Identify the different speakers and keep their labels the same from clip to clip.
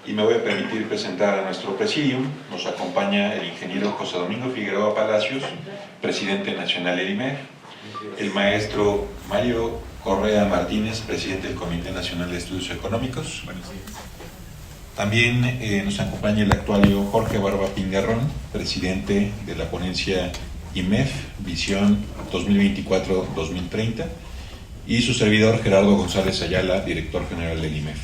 Speaker 1: y me voy a permitir presentar a nuestro presidium. Nos acompaña el ingeniero José Domingo Figueroa Palacios, presidente nacional del IMEF, el maestro Mario Correa Martínez, presidente del Comité Nacional de Estudios Económicos. Buenos días. También nos acompaña el actuario Jorge Barba Pingarrón, presidente de la ponencia IMEF, Visión 2024-2030, y su servidor Gerardo González Ayala, director general del IMEF.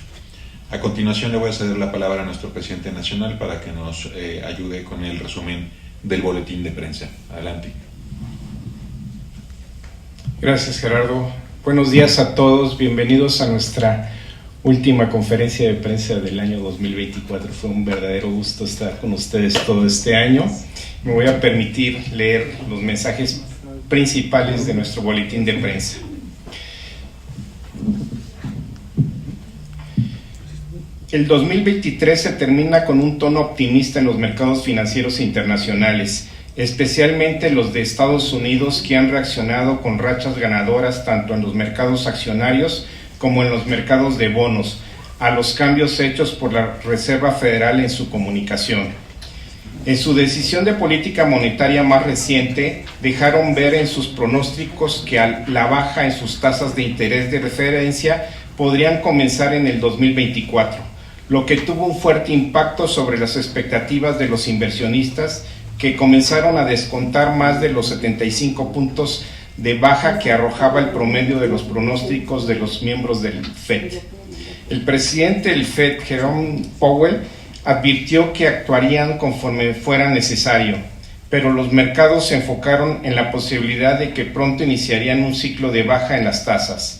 Speaker 1: A continuación le voy a ceder la palabra a nuestro presidente nacional para que nos ayude con el resumen del boletín de prensa. Adelante.
Speaker 2: Gracias, Gerardo. Buenos días a todos, bienvenidos a nuestra última conferencia de prensa del año 2024. Fue un verdadero gusto estar con ustedes todo este año. Me voy a permitir leer los mensajes principales de nuestro boletín de prensa. El 2023 se termina con un tono optimista en los mercados financieros internacionales, especialmente los de Estados Unidos, que han reaccionado con rachas ganadoras tanto en los mercados accionarios como en los mercados de bonos, a los cambios hechos por la Reserva Federal en su comunicación. En su decisión de política monetaria más reciente, dejaron ver en sus pronósticos que la baja en sus tasas de interés de referencia podrían comenzar en el 2024, lo que tuvo un fuerte impacto sobre las expectativas de los inversionistas, que comenzaron a descontar más de los 75 puntos de baja que arrojaba el promedio de los pronósticos de los miembros del FED. El presidente del FED, Jerome Powell, advirtió que actuarían conforme fuera necesario, pero los mercados se enfocaron en la posibilidad de que pronto iniciarían un ciclo de baja en las tasas.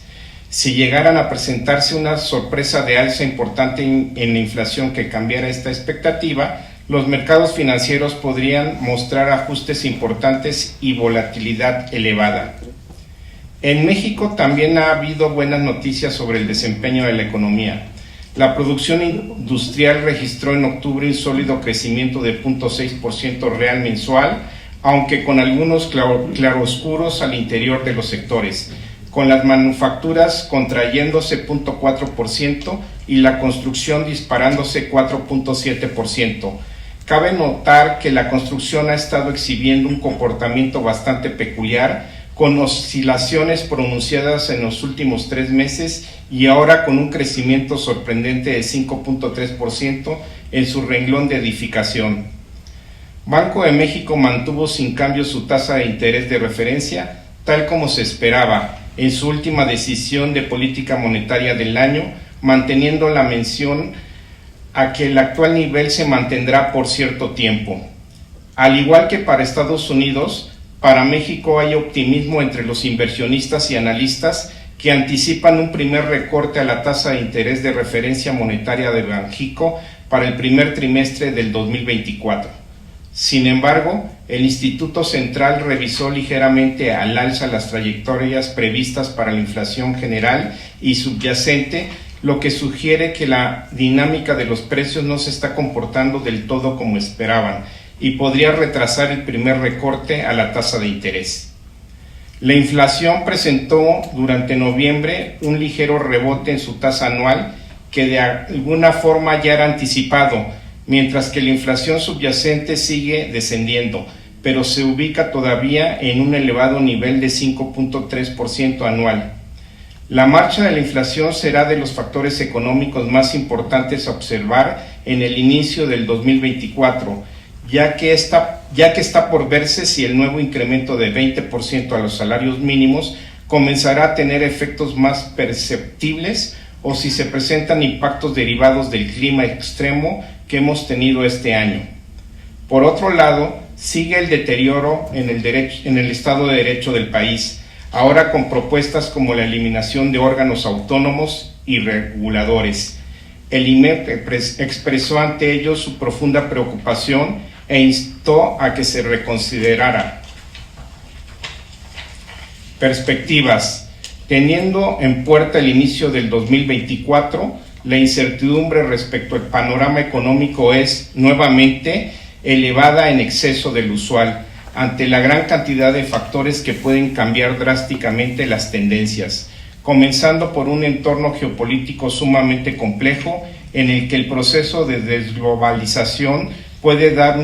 Speaker 2: Si llegaran a presentarse una sorpresa de alza importante en la inflación que cambiara esta expectativa, los mercados financieros podrían mostrar ajustes importantes y volatilidad elevada. En México también ha habido buenas noticias sobre el desempeño de la economía. La producción industrial registró en octubre un sólido crecimiento de 0.6% real mensual, aunque con algunos claroscuros al interior de los sectores, con las manufacturas contrayéndose 0.4% y la construcción disparándose 4.7%. Cabe notar que la construcción ha estado exhibiendo un comportamiento bastante peculiar, con oscilaciones pronunciadas en los últimos 3 meses y ahora con un crecimiento sorprendente de 5.3% en su renglón de edificación. Banco de México mantuvo sin cambio su tasa de interés de referencia, tal como se esperaba, en su última decisión de política monetaria del año, manteniendo la mención a que el actual nivel se mantendrá por cierto tiempo. Al igual que para Estados Unidos, para México hay optimismo entre los inversionistas y analistas que anticipan un primer recorte a la tasa de interés de referencia monetaria de Banxico para el primer trimestre del 2024. Sin embargo, el Instituto Central revisó ligeramente al alza las trayectorias previstas para la inflación general y subyacente, lo que sugiere que la dinámica de los precios no se está comportando del todo como esperaban y podría retrasar el primer recorte a la tasa de interés. La inflación presentó durante noviembre un ligero rebote en su tasa anual que de alguna forma ya era anticipado, mientras que la inflación subyacente sigue descendiendo, pero se ubica todavía en un elevado nivel de 5.3% anual. La marcha de la inflación será de los factores económicos más importantes a observar en el inicio del 2024, ya que está por verse si el nuevo incremento de 20% a los salarios mínimos comenzará a tener efectos más perceptibles o si se presentan impactos derivados del clima extremo que hemos tenido este año. Por otro lado, sigue el deterioro en el Estado de Derecho del país, ahora con propuestas como la eliminación de órganos autónomos y reguladores. El IMEF expresó ante ellos su profunda preocupación e instó a que se reconsiderara. Perspectivas. Teniendo en puerta el inicio del 2024, la incertidumbre respecto al panorama económico es, nuevamente, elevada en exceso del usual, ante la gran cantidad de factores que pueden cambiar drásticamente las tendencias, comenzando por un entorno geopolítico sumamente complejo en el que el proceso de desglobalización puede dar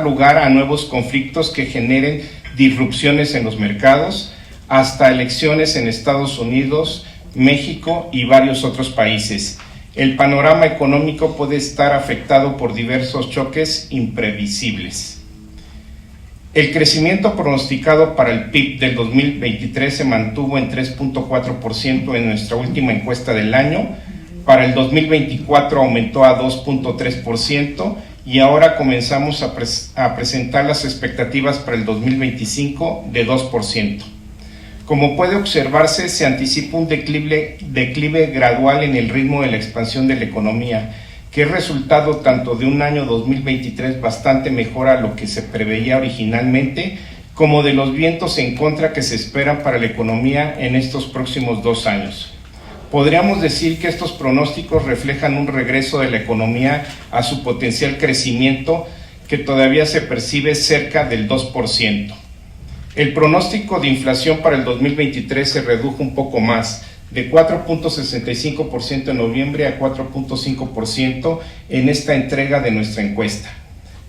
Speaker 2: lugar a nuevos conflictos que generen disrupciones en los mercados, hasta elecciones en Estados Unidos, México y varios otros países. El panorama económico puede estar afectado por diversos choques imprevisibles. El crecimiento pronosticado para el PIB del 2023 se mantuvo en 3.4% en nuestra última encuesta del año. Para el 2024 aumentó a 2.3% y ahora comenzamos a presentar las expectativas para el 2025 de 2%. Como puede observarse, se anticipa un declive gradual en el ritmo de la expansión de la economía, que es resultado tanto de un año 2023 bastante mejor a lo que se preveía originalmente, como de los vientos en contra que se esperan para la economía en estos próximos 2 años. Podríamos decir que estos pronósticos reflejan un regreso de la economía a su potencial crecimiento, que todavía se percibe cerca del 2%. El pronóstico de inflación para el 2023 se redujo un poco más, de 4.65% en noviembre a 4.5% en esta entrega de nuestra encuesta.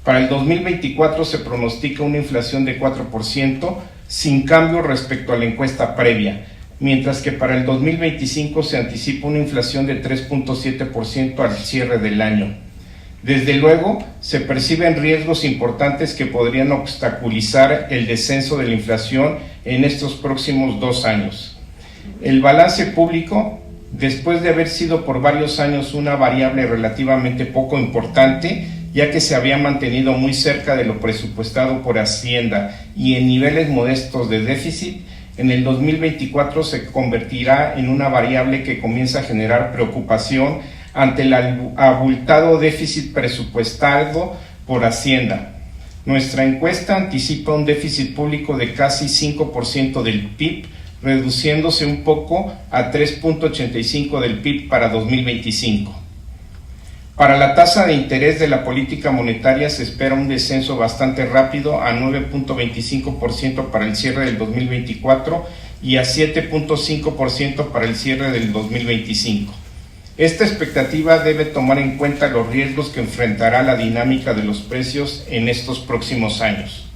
Speaker 2: Para el 2024 se pronostica una inflación de 4%, sin cambio respecto a la encuesta previa, mientras que para el 2025 se anticipa una inflación de 3.7% al cierre del año. Desde luego, se perciben riesgos importantes que podrían obstaculizar el descenso de la inflación en estos próximos 2 años. El balance público, después de haber sido por varios años una variable relativamente poco importante, ya que se había mantenido muy cerca de lo presupuestado por Hacienda y en niveles modestos de déficit, en el 2024 se convertirá en una variable que comienza a generar preocupación ante el abultado déficit presupuestado por Hacienda. Nuestra encuesta anticipa un déficit público de casi 5% del PIB, reduciéndose un poco a 3.85% del PIB para 2025. Para la tasa de interés de la política monetaria se espera un descenso bastante rápido a 9.25% para el cierre del 2024 y a 7.5% para el cierre del 2025. Esta expectativa debe tomar en cuenta los riesgos que enfrentará la dinámica de los precios en estos próximos años.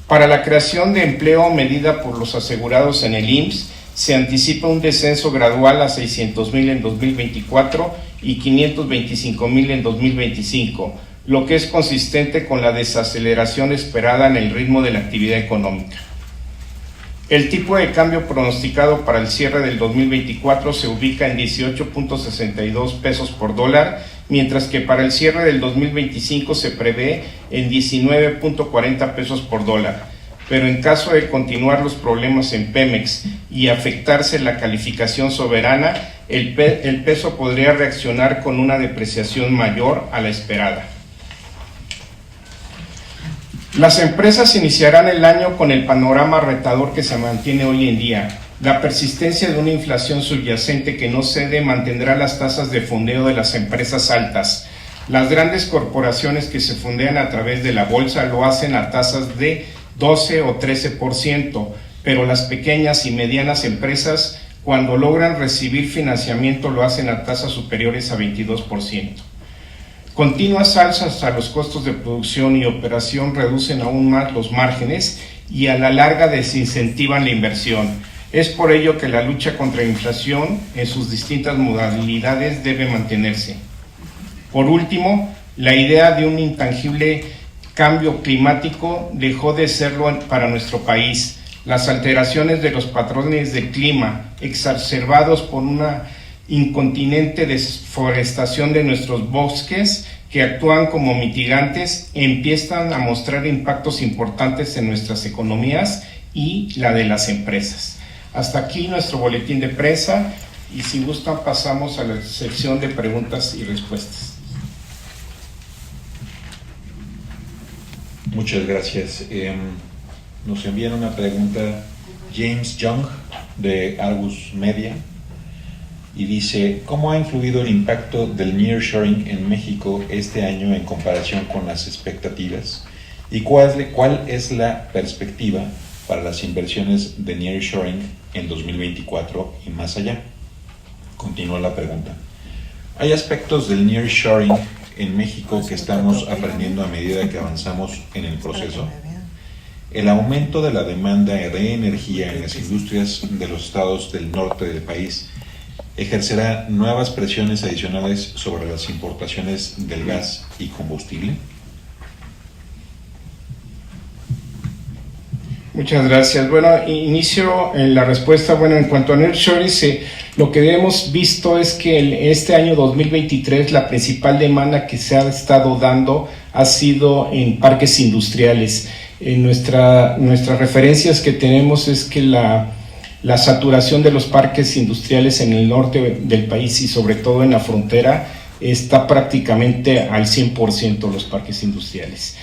Speaker 2: Para la creación de empleo medida por los asegurados en el IMSS, se anticipa un descenso gradual a 600,000 en 2024 y 525,000 en 2025, lo que es consistente con la desaceleración esperada en el ritmo de la actividad económica. El tipo de cambio pronosticado para el cierre del 2024 se ubica en 18.62 pesos por dólar, mientras que para el cierre del 2025 se prevé en 19.40 pesos por dólar. Pero en caso de continuar los problemas en Pemex y afectarse la calificación soberana, el peso podría reaccionar con una depreciación mayor a la esperada. Las empresas iniciarán el año con el panorama retador que se mantiene hoy en día. La persistencia de una inflación subyacente que no cede mantendrá las tasas de fondeo de las empresas altas. Las grandes corporaciones que se fondean a través de la bolsa lo hacen a tasas de 12 o 13%, pero las pequeñas y medianas empresas, cuando logran recibir financiamiento, lo hacen a tasas superiores a 22%. Continuas alzas a los costos de producción y operación reducen aún más los márgenes y a la larga desincentivan la inversión. Es por ello que la lucha contra la inflación en sus distintas modalidades debe mantenerse. Por último, la idea de un intangible cambio climático dejó de serlo para nuestro país. Las alteraciones de los patrones de clima, exacerbados por una incontinente desforestación de nuestros bosques que actúan como mitigantes, empiezan a mostrar impactos importantes en nuestras economías y la de las empresas. Hasta aquí nuestro boletín de prensa y si gustan pasamos a la sección de preguntas y respuestas.
Speaker 1: Muchas gracias. Nos envían una pregunta James Young de Argus Media y dice: ¿cómo ha influido el impacto del nearshoring en México este año en comparación con las expectativas? ¿Y cuál es la perspectiva para las inversiones de nearshoring en 2024 y más allá? Continúa la pregunta. Hay aspectos del nearshoring en México que estamos aprendiendo a medida que avanzamos en el proceso. El aumento de la demanda de energía en las industrias de los estados del norte del país ejercerá nuevas presiones adicionales sobre las importaciones del gas y combustible.
Speaker 2: Muchas gracias. Bueno, inicio en la respuesta. Bueno, en cuanto a nearshoring, lo que hemos visto es que este año 2023 la principal demanda que se ha estado dando ha sido en parques industriales. Nuestras referencias que tenemos es que la saturación de los parques industriales en el norte del país y sobre todo en la frontera está prácticamente al 100% los parques industriales.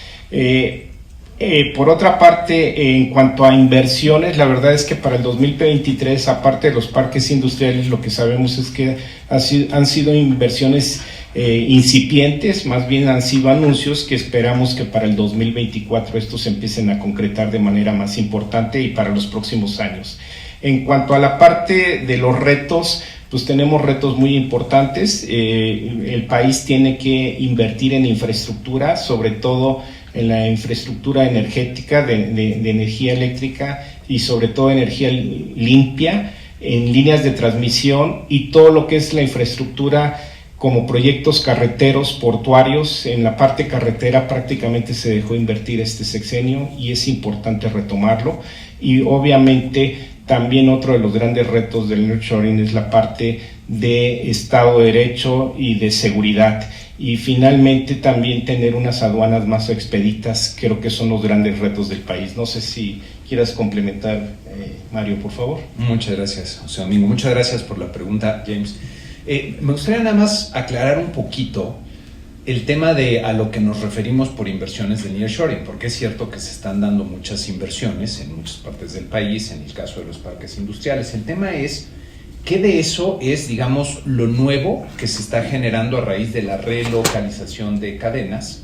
Speaker 2: Por otra parte, en cuanto a inversiones, la verdad es que para el 2023, aparte de los parques industriales, lo que sabemos es que han sido inversiones incipientes, más bien han sido anuncios que esperamos que para el 2024 estos empiecen a concretar de manera más importante y para los próximos años. En cuanto a la parte de los retos, pues tenemos retos muy importantes. El país tiene que invertir en infraestructura, sobre todo en la infraestructura energética, de energía eléctrica y sobre todo energía limpia, en líneas de transmisión y todo lo que es la infraestructura como proyectos carreteros, portuarios. En la parte carretera prácticamente se dejó invertir este sexenio y es importante retomarlo. Y obviamente también otro de los grandes retos del nearshoring es la parte de Estado de Derecho y de seguridad. Y finalmente también tener unas aduanas más expeditas, creo que son los grandes retos del país. No sé si quieras complementar, Mario, por favor.
Speaker 3: Muchas gracias, José Domingo. Muchas gracias por la pregunta, James. Me gustaría nada más aclarar un poquito el tema de a lo que nos referimos por inversiones de nearshoring, porque es cierto que se están dando muchas inversiones en muchas partes del país, en el caso de los parques industriales. El tema es ¿qué de eso es, digamos, lo nuevo que se está generando a raíz de la relocalización de cadenas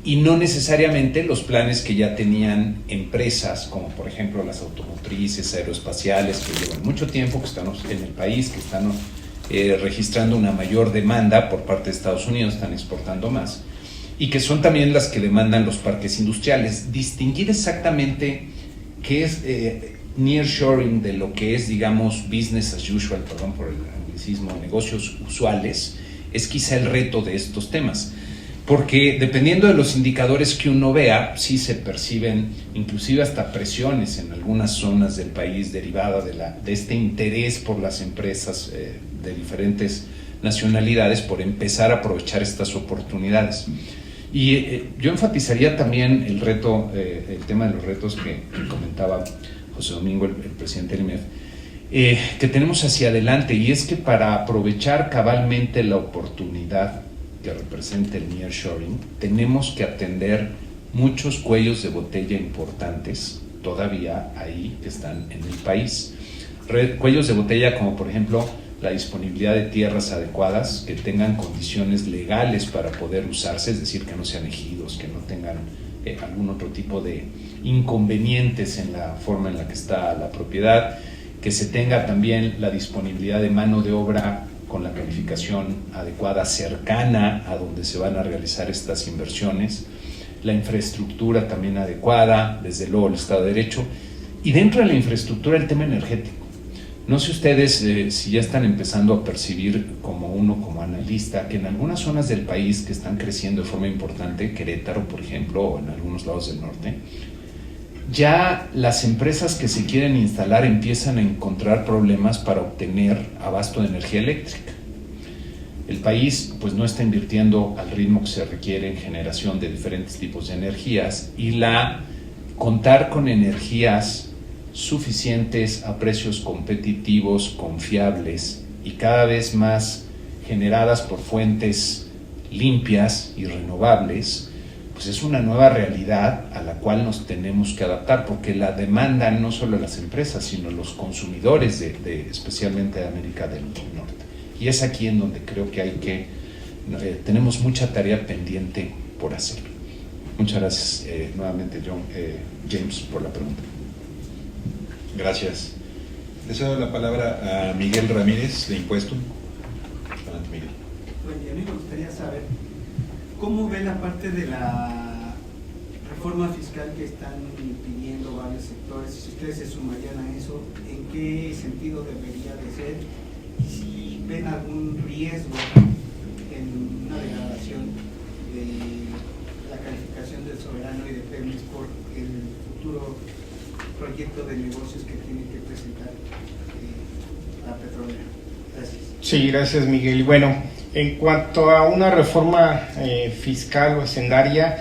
Speaker 3: y no necesariamente los planes que ya tenían empresas, como por ejemplo las automotrices, aeroespaciales, que llevan mucho tiempo, que están en el país, que están registrando una mayor demanda por parte de Estados Unidos, están exportando más, y que son también las que demandan los parques industriales? Distinguir exactamente qué es nearshoring de lo que es, digamos, business as usual, perdón por el anglicismo, negocios usuales, es quizá el reto de estos temas, porque dependiendo de los indicadores que uno vea, sí se perciben inclusive hasta presiones en algunas zonas del país derivada de este interés por las empresas de diferentes nacionalidades por empezar a aprovechar estas oportunidades. Y yo enfatizaría también el reto, el tema de los retos que comentaba José Domingo, el presidente del IMEF, que tenemos hacia adelante, y es que para aprovechar cabalmente la oportunidad que representa el nearshoring, tenemos que atender muchos cuellos de botella importantes todavía ahí que están en el país. Cuellos de botella como por ejemplo la disponibilidad de tierras adecuadas que tengan condiciones legales para poder usarse, es decir, que no sean ejidos, que no tengan algún otro tipo de inconvenientes en la forma en la que está la propiedad, que se tenga también la disponibilidad de mano de obra con la calificación adecuada cercana a donde se van a realizar estas inversiones, la infraestructura también adecuada, desde luego el Estado de Derecho, y dentro de la infraestructura el tema energético. No sé ustedes si ya están empezando a percibir como analista, que en algunas zonas del país que están creciendo de forma importante, Querétaro por ejemplo, o en algunos lados del norte, ya las empresas que se quieren instalar empiezan a encontrar problemas para obtener abasto de energía eléctrica. El país pues no está invirtiendo al ritmo que se requiere en generación de diferentes tipos de energías, y contar con energías suficientes a precios competitivos, confiables y cada vez más generadas por fuentes limpias y renovables, pues es una nueva realidad a la cual nos tenemos que adaptar, porque la demanda no solo las empresas, sino los consumidores especialmente de América del Norte. Y es aquí en donde creo que tenemos mucha tarea pendiente por hacer. Muchas gracias nuevamente, James, por la pregunta.
Speaker 1: Gracias. Le cedo la palabra a Miguel Ramírez de Impuesto. Adelante, Miguel.
Speaker 4: Buen día, a mí me gustaría saber cómo ve la parte de la reforma fiscal que están pidiendo varios sectores, si ustedes se sumarían a eso, en qué sentido debería de ser, y si ven algún riesgo en una degradación de la calificación del soberano y de Pemex por el futuro proyecto de negocios que tiene que presentar la petrolera. Gracias.
Speaker 2: Sí, gracias, Miguel. Bueno, en cuanto a una reforma fiscal o hacendaria,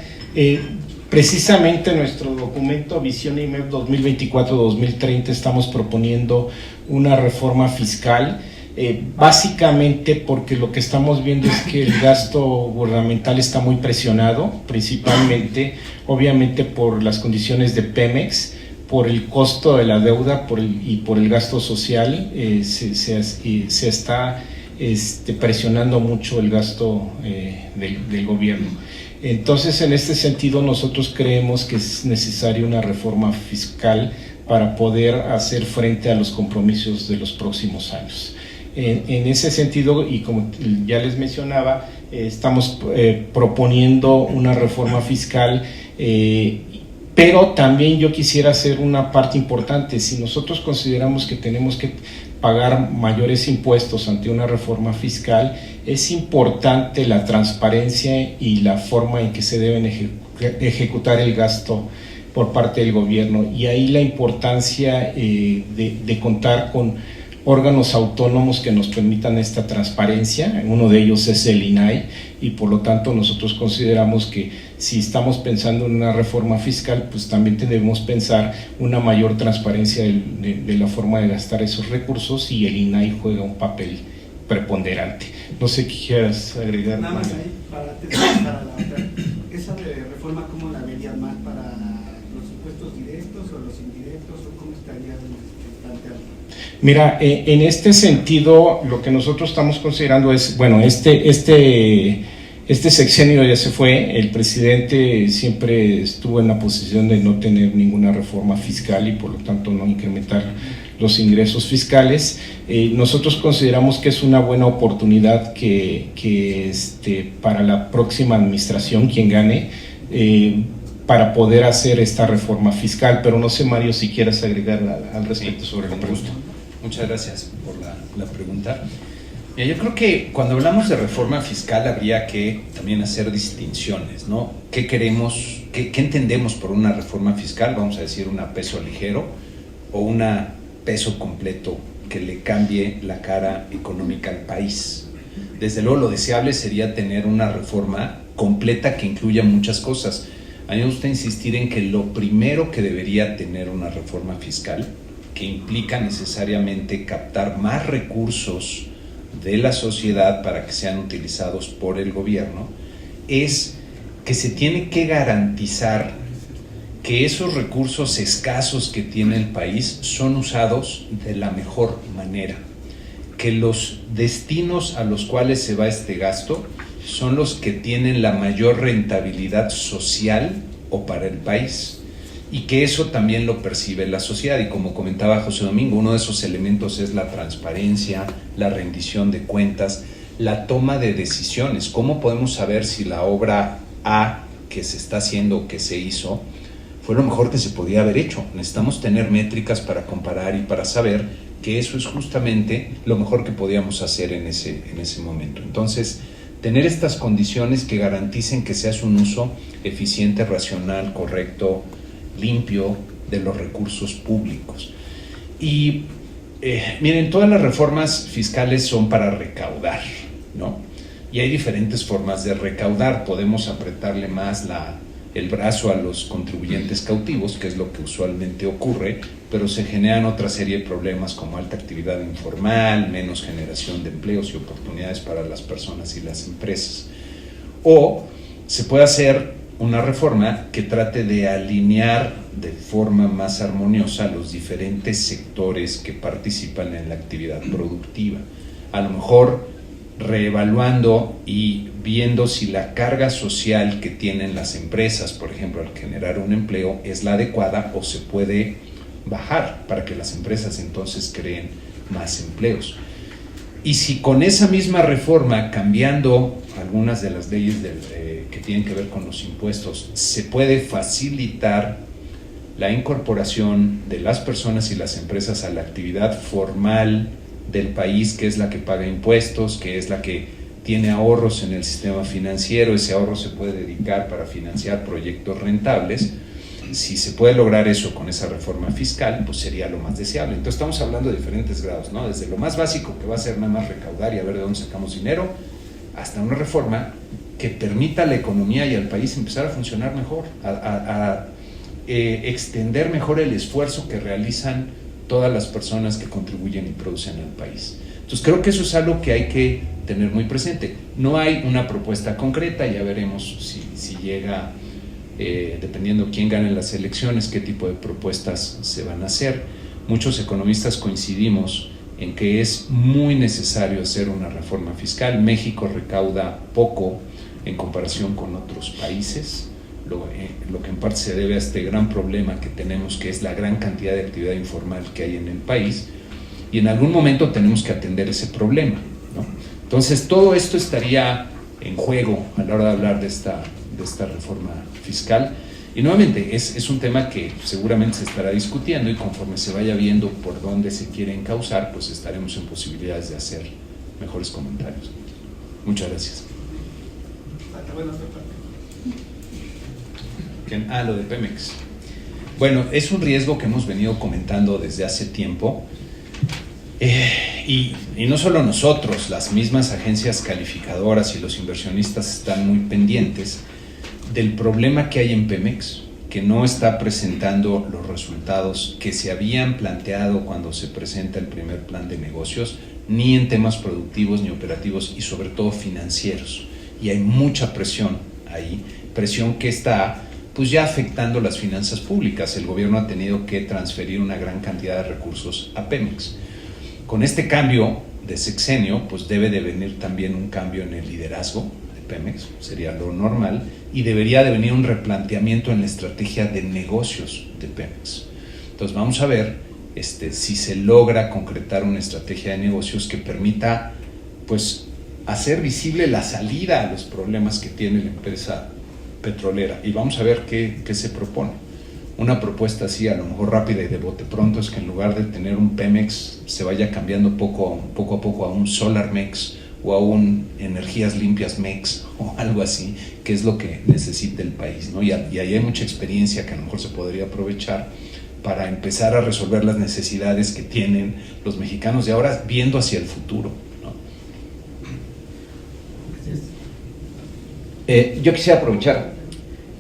Speaker 2: precisamente en nuestro documento Visión IMEF 2024-2030 estamos proponiendo una reforma fiscal, básicamente porque lo que estamos viendo es que el gasto gubernamental está muy presionado, principalmente, obviamente por las condiciones de Pemex, por el costo de la deuda y por el gasto social. Se está presionando mucho el gasto del gobierno. Entonces, en este sentido, nosotros creemos que es necesaria una reforma fiscal para poder hacer frente a los compromisos de los próximos años. En ese sentido, y como ya les mencionaba, estamos proponiendo una reforma fiscal, pero también yo quisiera hacer una parte importante. Si nosotros consideramos que tenemos que pagar mayores impuestos ante una reforma fiscal, es importante la transparencia y la forma en que se deben ejecutar el gasto por parte del gobierno, y ahí la importancia de contar con órganos autónomos que nos permitan esta transparencia. Uno de ellos es el INAI, y por lo tanto nosotros consideramos que si estamos pensando en una reforma fiscal, pues también debemos pensar una mayor transparencia de la forma de gastar esos recursos, y el INAI juega un papel preponderante. No sé qué quieras agregar.
Speaker 4: Nada más ahí, para la otra. ¿Esa de reforma cómo la verían más, para los impuestos directos o los indirectos, o cómo estarían planteando?
Speaker 2: Mira, en este sentido, lo que nosotros estamos considerando es, bueno, este sexenio ya se fue. El presidente siempre estuvo en la posición de no tener ninguna reforma fiscal y por lo tanto no incrementar los ingresos fiscales. Nosotros consideramos que es una buena oportunidad que para la próxima administración, quien gane, para poder hacer esta reforma fiscal. Pero no sé, Mario, si quieres agregar al respecto sobre la pregunta.
Speaker 3: Muchas gracias por la pregunta. Mira, yo creo que cuando hablamos de reforma fiscal habría que también hacer distinciones, ¿no? ¿Qué queremos, qué entendemos por una reforma fiscal? Vamos a decir una peso ligero o una peso completo que le cambie la cara económica al país. Desde luego lo deseable sería tener una reforma completa que incluya muchas cosas. A mí me gusta insistir en que lo primero que debería tener una reforma fiscal, que implica necesariamente captar más recursos de la sociedad para que sean utilizados por el gobierno, es que se tiene que garantizar que esos recursos escasos que tiene el país son usados de la mejor manera, que los destinos a los cuales se va este gasto son los que tienen la mayor rentabilidad social o para el país, y que eso también lo percibe la sociedad. Y como comentaba José Domingo, uno de esos elementos es la transparencia, la rendición de cuentas, la toma de decisiones. ¿Cómo podemos saber si la obra A que se está haciendo o que se hizo fue lo mejor que se podía haber hecho? Necesitamos tener métricas para comparar y para saber que eso es justamente lo mejor que podíamos hacer en ese momento. Entonces, tener estas condiciones que garanticen que se hace un uso eficiente, racional, correcto, limpio de los recursos públicos. Y miren, todas las reformas fiscales son para recaudar, ¿no? Y hay diferentes formas de recaudar. Podemos apretarle más el brazo a los contribuyentes cautivos, que es lo que usualmente ocurre, pero se generan otra serie de problemas como alta actividad informal, menos generación de empleos y oportunidades para las personas y las empresas. O se puede hacer una reforma que trate de alinear de forma más armoniosa los diferentes sectores que participan en la actividad productiva. A lo mejor reevaluando y viendo si la carga social que tienen las empresas, por ejemplo, al generar un empleo, es la adecuada o se puede bajar para que las empresas entonces creen más empleos. Y si con esa misma reforma, cambiando algunas de las leyes que tienen que ver con los impuestos, se puede facilitar la incorporación de las personas y las empresas a la actividad formal del país, que es la que paga impuestos, que es la que tiene ahorros en el sistema financiero, ese ahorro se puede dedicar para financiar proyectos rentables. Si se puede lograr eso con esa reforma fiscal, pues sería lo más deseable. Entonces estamos hablando de diferentes grados, ¿no? Desde lo más básico, que va a ser nada más recaudar y a ver de dónde sacamos dinero, hasta una reforma que permita a la economía y al país empezar a funcionar mejor, a extender mejor el esfuerzo que realizan todas las personas que contribuyen y producen al país. Entonces creo que eso es algo que hay que tener muy presente. No hay una propuesta concreta, ya veremos si llega, dependiendo quién gane las elecciones, qué tipo de propuestas se van a hacer. Muchos economistas coincidimos en que es muy necesario hacer una reforma fiscal. México recauda poco en comparación con otros países, lo que en parte se debe a este gran problema que tenemos, que es la gran cantidad de actividad informal que hay en el país, y en algún momento tenemos que atender ese problema, ¿no? Entonces todo esto estaría en juego a la hora de hablar de esta reforma fiscal, y nuevamente es un tema que seguramente se estará discutiendo, y conforme se vaya viendo por dónde se quiere encauzar, pues estaremos en posibilidades de hacer mejores comentarios. Muchas gracias. Lo de Pemex. Bueno, es un riesgo que hemos venido comentando desde hace tiempo, y no solo nosotros, las mismas agencias calificadoras y los inversionistas están muy pendientes del problema que hay en Pemex, que no está presentando los resultados que se habían planteado cuando se presenta el primer plan de negocios, ni en temas productivos ni operativos, y sobre todo financieros. Y hay mucha presión ahí, presión que está pues ya afectando las finanzas públicas. El gobierno ha tenido que transferir una gran cantidad de recursos a Pemex. Con este cambio de sexenio, pues debe de venir también un cambio en el liderazgo de Pemex, sería lo normal, y debería de venir un replanteamiento en la estrategia de negocios de Pemex. Entonces vamos a ver si se logra concretar una estrategia de negocios que permita pues hacer visible la salida a los problemas que tiene la empresa petrolera, y vamos a ver qué se propone. Una propuesta así, a lo mejor rápida y de bote pronto, es que en lugar de tener un Pemex se vaya cambiando poco a poco a un Solar Mex o a un Energías Limpias Mex o algo así, que es lo que necesita el país, ¿no? Y ahí hay mucha experiencia que a lo mejor se podría aprovechar para empezar a resolver las necesidades que tienen los mexicanos de ahora, viendo hacia el futuro, ¿no?
Speaker 5: Yo quisiera aprovechar,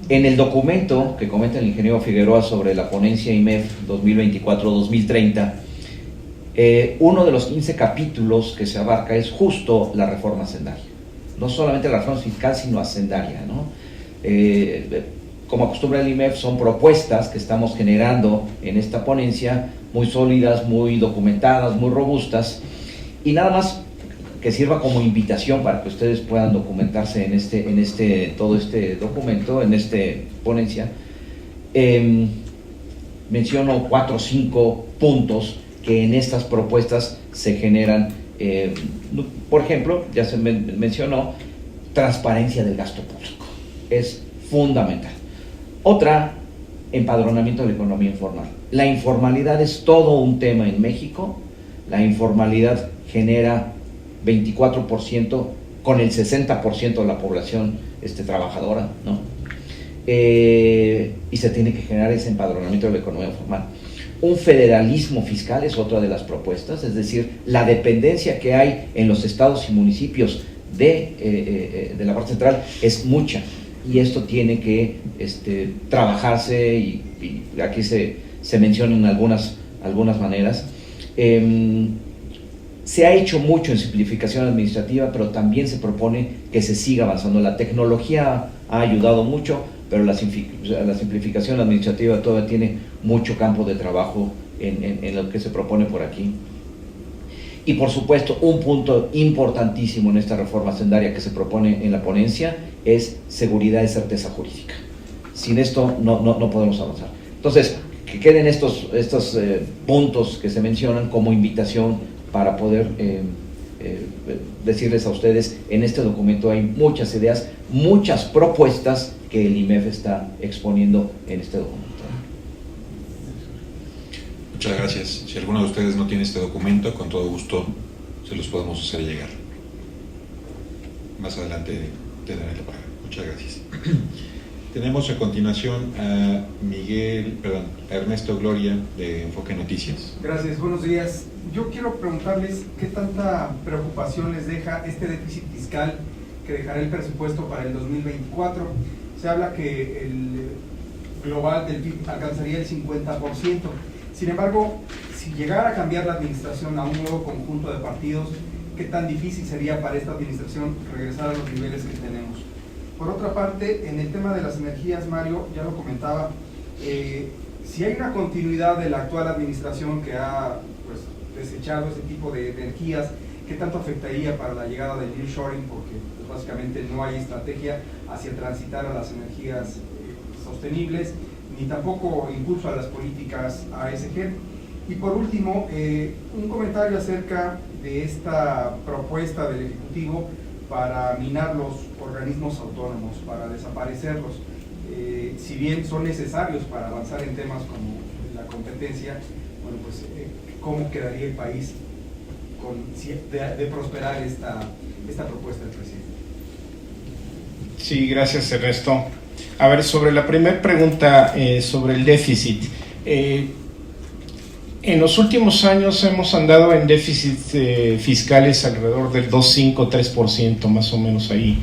Speaker 5: en el documento que comenta el ingeniero Figueroa sobre la ponencia IMEF 2024-2030, uno de los 15 capítulos que se abarca es justo la reforma hacendaria. No solamente la reforma fiscal, sino hacendaria, ¿no? Como acostumbra el IMEF, son propuestas que estamos generando en esta ponencia, muy sólidas, muy documentadas, muy robustas, y nada más que sirva como invitación para que ustedes puedan documentarse en todo este documento, en esta ponencia. Menciono 4 o 5 puntos que en estas propuestas se generan. Por ejemplo, ya se mencionó, transparencia del gasto público, es fundamental. Otra, empadronamiento de la economía informal. La informalidad es todo un tema en México. La informalidad genera 24% con el 60% de la población trabajadora, ¿no? Y se tiene que generar ese empadronamiento de la economía formal. Un federalismo fiscal es otra de las propuestas, es decir, la dependencia que hay en los estados y municipios de la parte central es mucha, y esto tiene que trabajarse, y aquí se mencionan algunas maneras. Se ha hecho mucho en simplificación administrativa, pero también se propone que se siga avanzando. La tecnología ha ayudado mucho, pero la simplificación administrativa todavía tiene mucho campo de trabajo en lo que se propone por aquí. Y por supuesto, un punto importantísimo en esta reforma hacendaria que se propone en la ponencia es seguridad y certeza jurídica. Sin esto no podemos avanzar. Entonces, que queden estos puntos que se mencionan como invitación para poder decirles a ustedes, en este documento hay muchas ideas, muchas propuestas que el IMEF está exponiendo en este documento.
Speaker 1: Muchas gracias. Si alguno de ustedes no tiene este documento, con todo gusto se los podemos hacer llegar. Más adelante te daré la palabra. Muchas gracias. Tenemos a continuación a Ernesto Gloria de Enfoque Noticias.
Speaker 6: Gracias, buenos días. Yo quiero preguntarles qué tanta preocupación les deja este déficit fiscal que dejará el presupuesto para el 2024. Se habla que el global del PIB alcanzaría el 50%. Sin embargo, si llegara a cambiar la administración a un nuevo conjunto de partidos, ¿qué tan difícil sería para esta administración regresar a los niveles que tenemos? Por otra parte, en el tema de las energías, Mario, ya lo comentaba, si hay una continuidad de la actual administración que ha desechado ese tipo de energías, ¿qué tanto afectaría para la llegada del nearshoring? Porque básicamente no hay estrategia hacia transitar a las energías sostenibles, ni tampoco impulso a las políticas ASG. Y por último, un comentario acerca de esta propuesta del Ejecutivo para minar los organismos autónomos, para desaparecerlos. Si bien son necesarios para avanzar en temas como la competencia, bueno, pues ¿cómo quedaría el país de prosperar esta propuesta del presidente?
Speaker 2: Sí, gracias, Ernesto. A ver, sobre la primera pregunta, sobre el déficit. En los últimos años hemos andado en déficits fiscales alrededor del 2,5-3%, más o menos ahí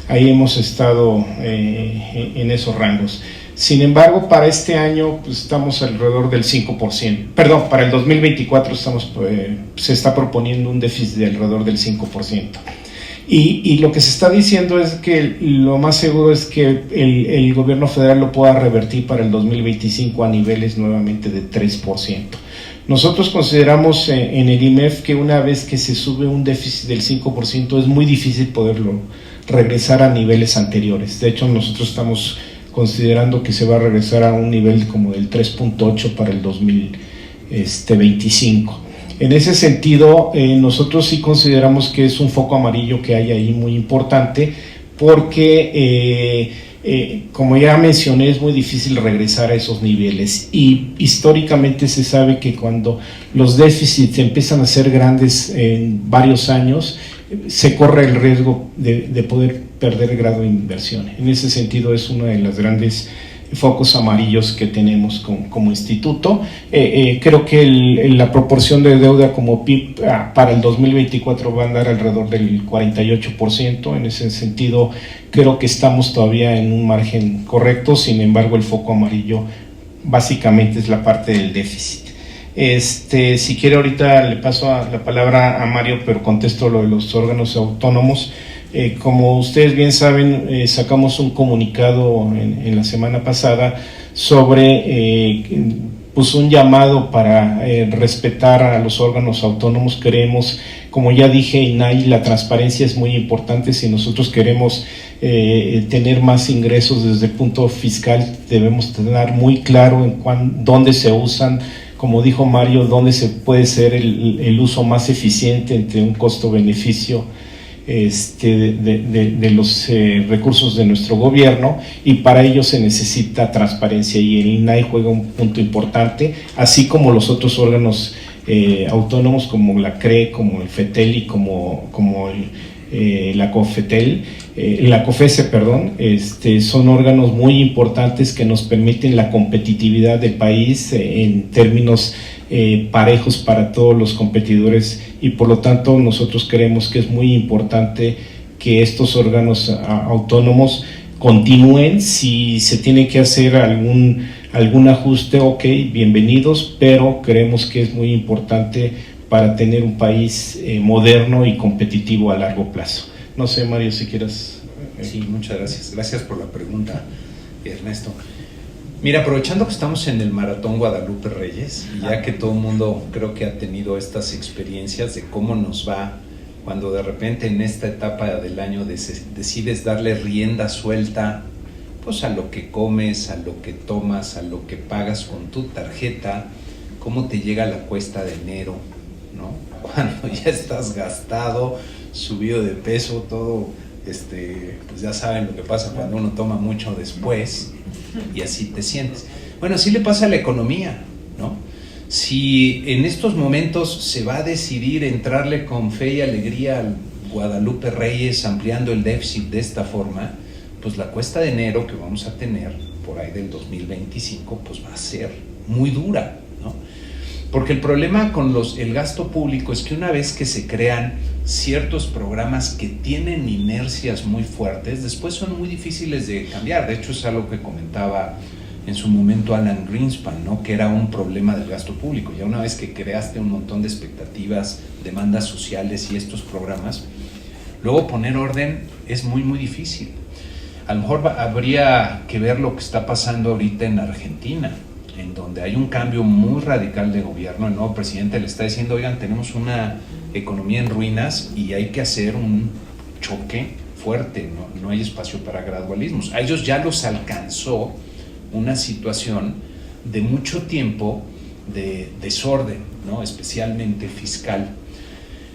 Speaker 2: hemos estado en esos rangos. Sin embargo, para este año pues, estamos alrededor del 5%. Perdón, para el 2024 se está proponiendo un déficit de alrededor del 5%. Y lo que se está diciendo es que lo más seguro es que el gobierno federal lo pueda revertir para el 2025 a niveles nuevamente de 3%. Nosotros consideramos en el IMEF que una vez que se sube un déficit del 5% es muy difícil poderlo regresar a niveles anteriores. De hecho, nosotros estamos considerando que se va a regresar a un nivel como del 3.8 para el 2025. En ese sentido, nosotros sí consideramos que es un foco amarillo que hay ahí muy importante porque, como ya mencioné, es muy difícil regresar a esos niveles y históricamente se sabe que cuando los déficits empiezan a ser grandes en varios años, se corre el riesgo de poder perder el grado de inversión. En ese sentido es uno de los grandes focos amarillos que tenemos como instituto. Creo que la proporción de deuda como PIB para el 2024 va a andar alrededor del 48%. En ese sentido creo que estamos todavía en un margen correcto. Sin embargo, el foco amarillo básicamente es la parte del déficit. Si quiere ahorita le paso la palabra a Mario, pero contesto lo de los órganos autónomos. Como ustedes bien saben, sacamos un comunicado en la semana pasada sobre un llamado para respetar a los órganos autónomos. Creemos, como ya dije, INAI, la transparencia es muy importante. Si nosotros queremos tener más ingresos desde el punto fiscal, debemos tener muy claro dónde se usan, como dijo Mario, dónde se puede ser el uso más eficiente entre un costo-beneficio de los recursos de nuestro gobierno, y para ello se necesita transparencia, y el INAI juega un punto importante, así como los otros órganos autónomos como la CRE, como el FETEL y como la COFETEL, la COFESE, perdón. Son órganos muy importantes que nos permiten la competitividad del país en términos parejos para todos los competidores, y por lo tanto nosotros creemos que es muy importante que estos órganos autónomos continúen. Si se tiene que hacer algún ajuste, ok, bienvenidos, pero creemos que es muy importante para tener un país moderno y competitivo a largo plazo. No sé, Mario, si quieras.
Speaker 3: Sí, muchas gracias. Gracias por la pregunta, Ernesto. Mira, aprovechando que estamos en el Maratón Guadalupe Reyes, y ya que todo el mundo creo que ha tenido estas experiencias de cómo nos va cuando de repente en esta etapa del año decides darle rienda suelta pues a lo que comes, a lo que tomas, a lo que pagas con tu tarjeta, cómo te llega la cuesta de enero, ¿no? Cuando ya estás gastado, subido de peso, todo, pues ya saben lo que pasa cuando uno toma mucho después y así te sientes. Bueno, así le pasa a la economía, ¿no? Si en estos momentos se va a decidir entrarle con fe y alegría al Guadalupe Reyes ampliando el déficit de esta forma, pues la cuesta de enero que vamos a tener por ahí del 2025 pues va a ser muy dura, ¿no? Porque el problema con el gasto público es que una vez que se crean ciertos programas que tienen inercias muy fuertes, después son muy difíciles de cambiar. De hecho, es algo que comentaba en su momento Alan Greenspan, ¿no? Que era un problema del gasto público. Ya una vez que creaste un montón de expectativas, demandas sociales y estos programas, luego poner orden es muy, muy difícil. A lo mejor habría que ver lo que está pasando ahorita en Argentina, en donde hay un cambio muy radical de gobierno. El nuevo presidente le está diciendo, oigan, tenemos una economía en ruinas y hay que hacer un choque fuerte, no hay espacio para gradualismos. A ellos ya los alcanzó una situación de mucho tiempo de desorden, ¿no? Especialmente fiscal.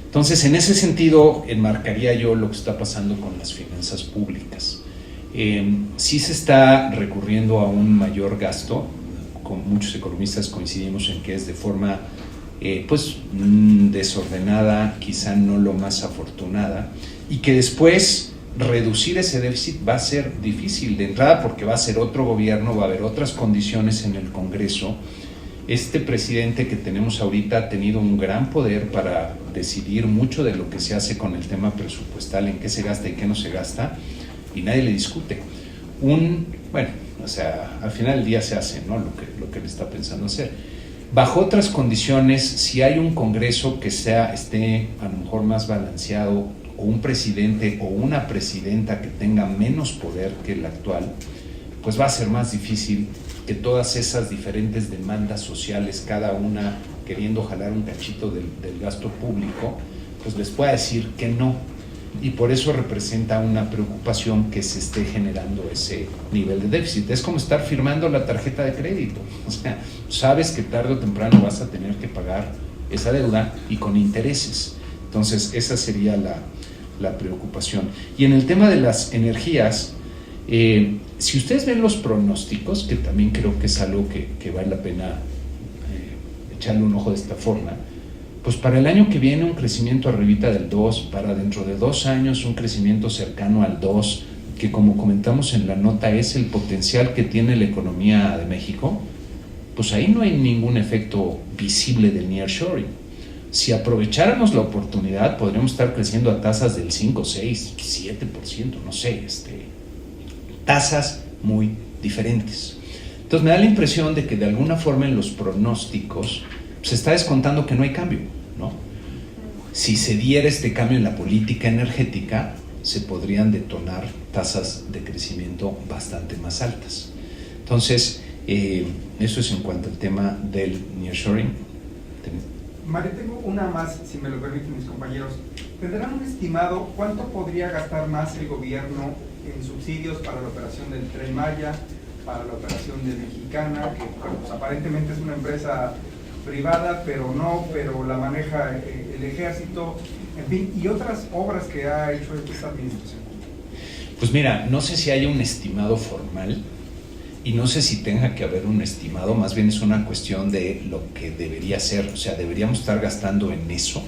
Speaker 3: Entonces, en ese sentido, enmarcaría yo lo que está pasando con las finanzas públicas. Sí se está recurriendo a un mayor gasto. Con muchos economistas coincidimos en que es de forma desordenada, quizá no lo más afortunada, y que después reducir ese déficit va a ser difícil de entrada porque va a ser otro gobierno, va a haber otras condiciones en el Congreso. Este presidente que tenemos ahorita ha tenido un gran poder para decidir mucho de lo que se hace con el tema presupuestal, en qué se gasta y qué no se gasta, y nadie le discute. Al final del día se hace, ¿no? lo que le está pensando hacer. Bajo otras condiciones, si hay un Congreso que esté a lo mejor más balanceado, o un presidente o una presidenta que tenga menos poder que el actual, pues va a ser más difícil que todas esas diferentes demandas sociales, cada una queriendo jalar un cachito del gasto público, pues les pueda decir que no. Y por eso representa una preocupación que se esté generando ese nivel de déficit. Es como estar firmando la tarjeta de crédito. O sea, sabes que tarde o temprano vas a tener que pagar esa deuda y con intereses. Entonces, esa sería la preocupación. Y en el tema de las energías, si ustedes ven los pronósticos, que también creo que es algo que vale la pena echarle un ojo de esta forma, pues para el año que viene un crecimiento arribita del 2, para dentro de 2 años un crecimiento cercano al 2, que como comentamos en la nota es el potencial que tiene la economía de México, pues ahí no hay ningún efecto visible del nearshoring. Si aprovecháramos la oportunidad, podríamos estar creciendo a tasas del 5, 6, 7%, no sé, tasas muy diferentes. Entonces me da la impresión de que de alguna forma en los pronósticos se está descontando que no hay cambio, ¿no? Si se diera este cambio en la política energética, se podrían detonar tasas de crecimiento bastante más altas. Entonces, eso es en cuanto al tema del nearshoring.
Speaker 6: Mario, tengo una más, si me lo permiten mis compañeros. ¿Tendrán un estimado cuánto podría gastar más el gobierno en subsidios para la operación del Tren Maya, para la operación de Mexicana, que pues, aparentemente es una empresa privada, pero la maneja el ejército, en fin, y otras obras que ha hecho esta administración?
Speaker 3: Pues mira, no sé si haya un estimado formal y no sé si tenga que haber un estimado, más bien es una cuestión de lo que debería ser, o sea, deberíamos estar gastando en eso.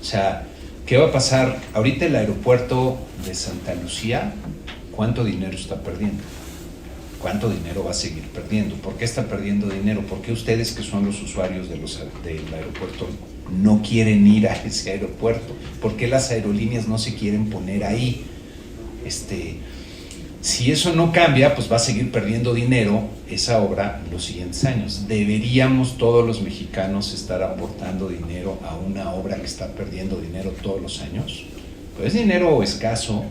Speaker 3: O sea, ¿qué va a pasar? Ahorita el aeropuerto de Santa Lucía, ¿cuánto dinero está perdiendo? ¿Cuánto dinero va a seguir perdiendo? ¿Por qué está perdiendo dinero? ¿Por qué ustedes, que son los usuarios del aeropuerto, no quieren ir a ese aeropuerto? ¿Por qué las aerolíneas no se quieren poner ahí? Si eso no cambia, pues va a seguir perdiendo dinero esa obra en los siguientes años. Deberíamos todos los mexicanos estar aportando dinero a una obra que está perdiendo dinero todos los años. Pues es dinero escaso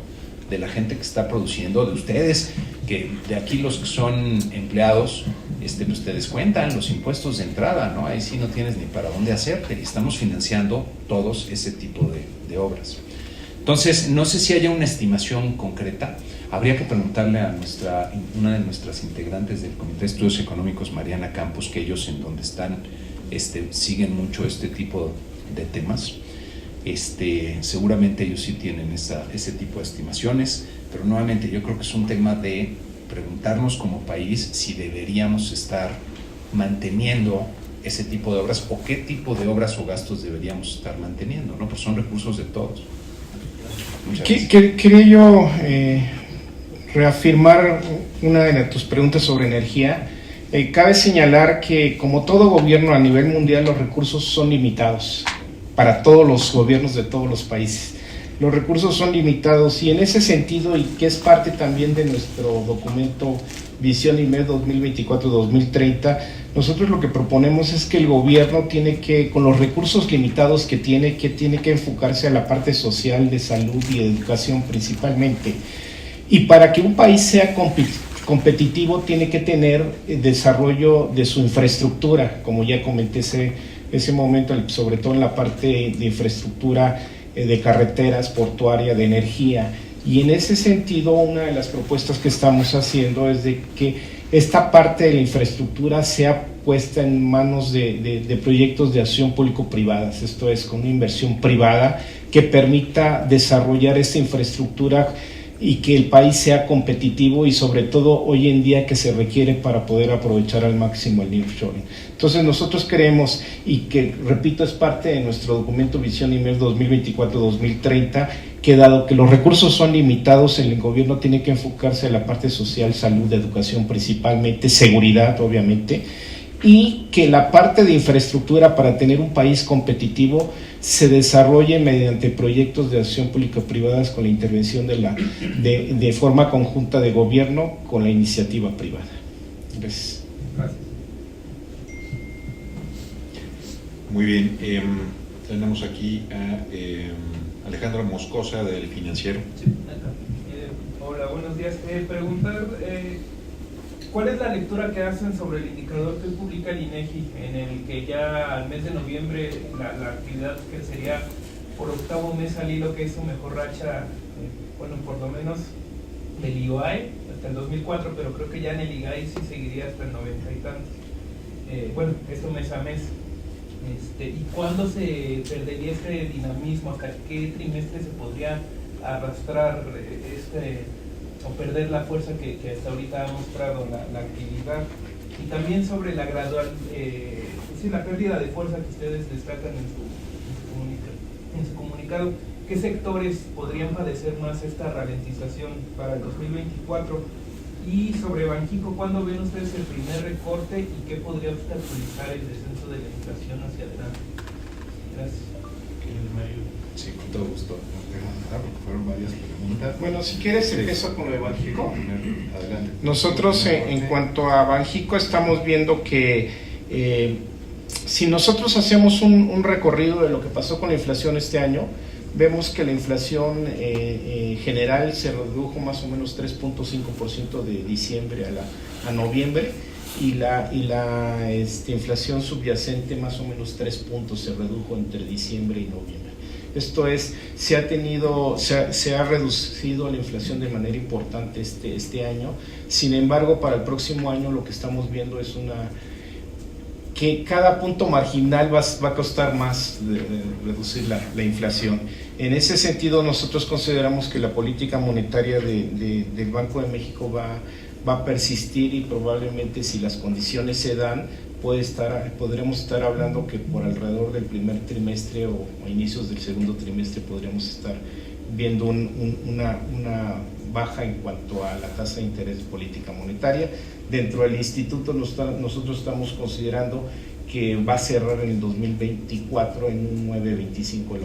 Speaker 3: de la gente que está produciendo, de ustedes, que de aquí los que son empleados, pues te descuentan los impuestos de entrada, ¿no? Ahí sí no tienes ni para dónde hacerte. Estamos financiando todos ese tipo de obras. Entonces, no sé si haya una estimación concreta. Habría que preguntarle a una de nuestras integrantes del Comité de Estudios Económicos, Mariana Campos, que ellos en donde están siguen mucho este tipo de temas. Seguramente ellos sí tienen ese tipo de estimaciones, pero nuevamente yo creo que es un tema de preguntarnos como país si deberíamos estar manteniendo ese tipo de obras o qué tipo de obras o gastos deberíamos estar manteniendo, ¿no? Pues son recursos de todos. Muchas gracias.
Speaker 2: Quería yo reafirmar una de tus preguntas sobre energía. Cabe señalar que, como todo gobierno a nivel mundial, los recursos son limitados para todos los gobiernos de todos los países. Los recursos son limitados y en ese sentido, y que es parte también de nuestro documento Visión IMEF 2024-2030, nosotros lo que proponemos es que el gobierno tiene que, con los recursos limitados que tiene que enfocarse a la parte social, de salud y de educación principalmente. Y para que un país sea competitivo tiene que tener desarrollo de su infraestructura, como ya comenté ese momento, sobre todo en la parte de infraestructura de carreteras, portuaria, de energía. Y en ese sentido, una de las propuestas que estamos haciendo es de que esta parte de la infraestructura sea puesta en manos de proyectos de acción público-privadas, esto es, con una inversión privada que permita desarrollar esta infraestructura y que el país sea competitivo y sobre todo hoy en día que se requiere para poder aprovechar al máximo el nearshoring. Entonces nosotros creemos, y que repito es parte de nuestro documento Visión IMEF 2024-2030, que dado que los recursos son limitados, el gobierno tiene que enfocarse en la parte social, salud, educación principalmente, seguridad obviamente, y que la parte de infraestructura para tener un país competitivo se desarrolle mediante proyectos de acción público-privadas con la intervención de forma conjunta de gobierno con la iniciativa privada. Gracias.
Speaker 1: Muy bien, tenemos aquí a Alejandro Moscosa del Financiero.
Speaker 7: Sí. Hola, buenos días. Preguntar, ¿cuál es la lectura que hacen sobre el indicador que publica el INEGI, en el que ya al mes de noviembre la actividad que sería por octavo mes al hilo, que es su mejor racha, bueno, por lo menos del IOAE hasta el 2004, pero creo que ya en el IGAI sí seguiría hasta el 90 y tantos. Bueno, esto mes a mes. ¿Y cuándo se perdería este dinamismo? ¿Hasta qué trimestre se podría arrastrar o perder la fuerza que hasta ahorita ha mostrado la actividad? Y también sobre la gradual, la pérdida de fuerza que ustedes destacan en su comunicado, ¿qué sectores podrían padecer más esta ralentización para el 2024? Y sobre Banxico, ¿cuándo ven ustedes el primer recorte y qué podría obstaculizar el descenso de la inflación hacia adelante? Gracias.
Speaker 3: Sí, con todo gusto. Porque fueron varias preguntas.
Speaker 2: Bueno, si quieres empiezo con lo de Banxico.
Speaker 3: Adelante.
Speaker 2: Nosotros en cuanto a Banxico estamos viendo que si nosotros hacemos un recorrido de lo que pasó con la inflación este año, vemos que la inflación general se redujo más o menos 3.5% de diciembre a noviembre y la inflación subyacente más o menos 3 puntos se redujo entre diciembre y noviembre. Esto es, se ha reducido la inflación de manera importante este año. Sin embargo, para el próximo año lo que estamos viendo es que cada punto marginal va a costar más de reducir la inflación. En ese sentido, nosotros consideramos que la política monetaria del Banco de México va a persistir y probablemente, si las condiciones se dan, podremos estar hablando que por alrededor del primer trimestre o a inicios del segundo trimestre podríamos estar viendo una baja en cuanto a la tasa de interés de política monetaria. Dentro del instituto nosotros estamos considerando que va a cerrar en el 2024 en un 9.25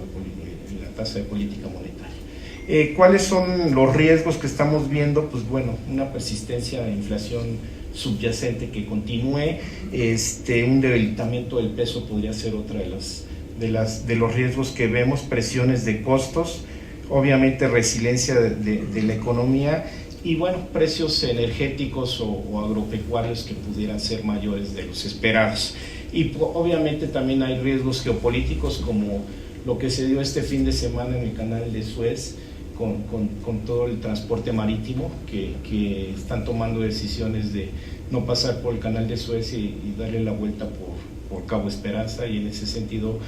Speaker 2: la tasa de política monetaria. ¿Cuáles son los riesgos que estamos viendo? Pues bueno, una persistencia de inflación subyacente que continúe, un debilitamiento del peso podría ser otra de los riesgos que vemos, presiones de costos, obviamente resiliencia de la economía y bueno, precios energéticos o agropecuarios que pudieran ser mayores de los esperados. Y obviamente también hay riesgos geopolíticos como lo que se dio este fin de semana en el canal de Suez con todo el transporte marítimo que están tomando decisiones de no pasar por el canal de Suez y darle la vuelta por Cabo Esperanza, y en ese sentido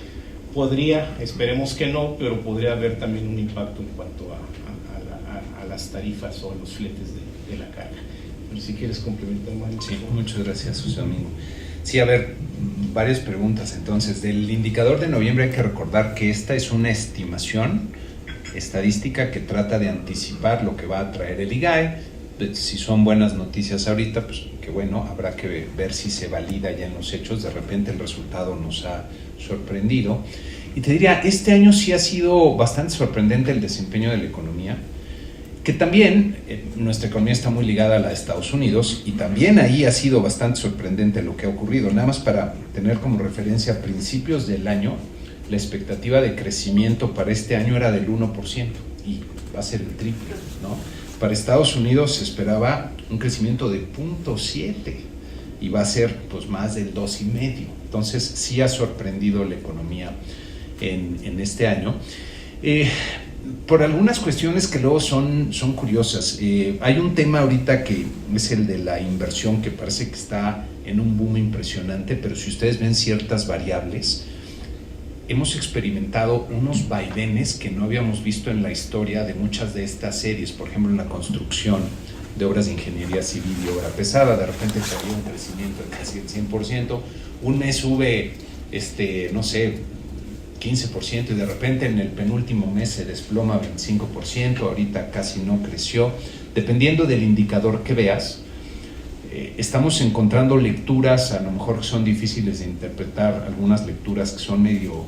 Speaker 2: esperemos que no, pero podría haber también un impacto en cuanto a las tarifas o a los fletes de la carga. Pero si quieres complementar, Mario.
Speaker 3: Sí, muchas gracias, José Domingo. Sí, a ver, varias preguntas. Entonces, del indicador de noviembre hay que recordar que esta es una estimación estadística que trata de anticipar lo que va a traer el IGAE. Si son buenas noticias ahorita, pues que bueno, habrá que ver si se valida ya en los hechos. De repente el resultado nos ha sorprendido. Y te diría, este año sí ha sido bastante sorprendente el desempeño de la economía, que también nuestra economía está muy ligada a la de Estados Unidos, y también ahí ha sido bastante sorprendente lo que ha ocurrido. Nada más para tener como referencia, a principios del año, la expectativa de crecimiento para este año era del 1%, y va a ser el triple, ¿no? Para Estados Unidos se esperaba un crecimiento de 0.7 y va a ser pues más del 2,5. Entonces sí ha sorprendido la economía en este año. Por algunas cuestiones que luego son curiosas. Hay un tema ahorita que es el de la inversión, que parece que está en un boom impresionante, pero si ustedes ven ciertas variables, hemos experimentado unos vaivenes que no habíamos visto en la historia de muchas de estas series. Por ejemplo, en la construcción de obras de ingeniería civil y obra pesada, de repente había un crecimiento de casi el 100%, un mes sube, no sé, 15%, y de repente en el penúltimo mes se desploma 25%, ahorita casi no creció. Dependiendo del indicador que veas, estamos encontrando lecturas, a lo mejor son difíciles de interpretar, algunas lecturas que son medio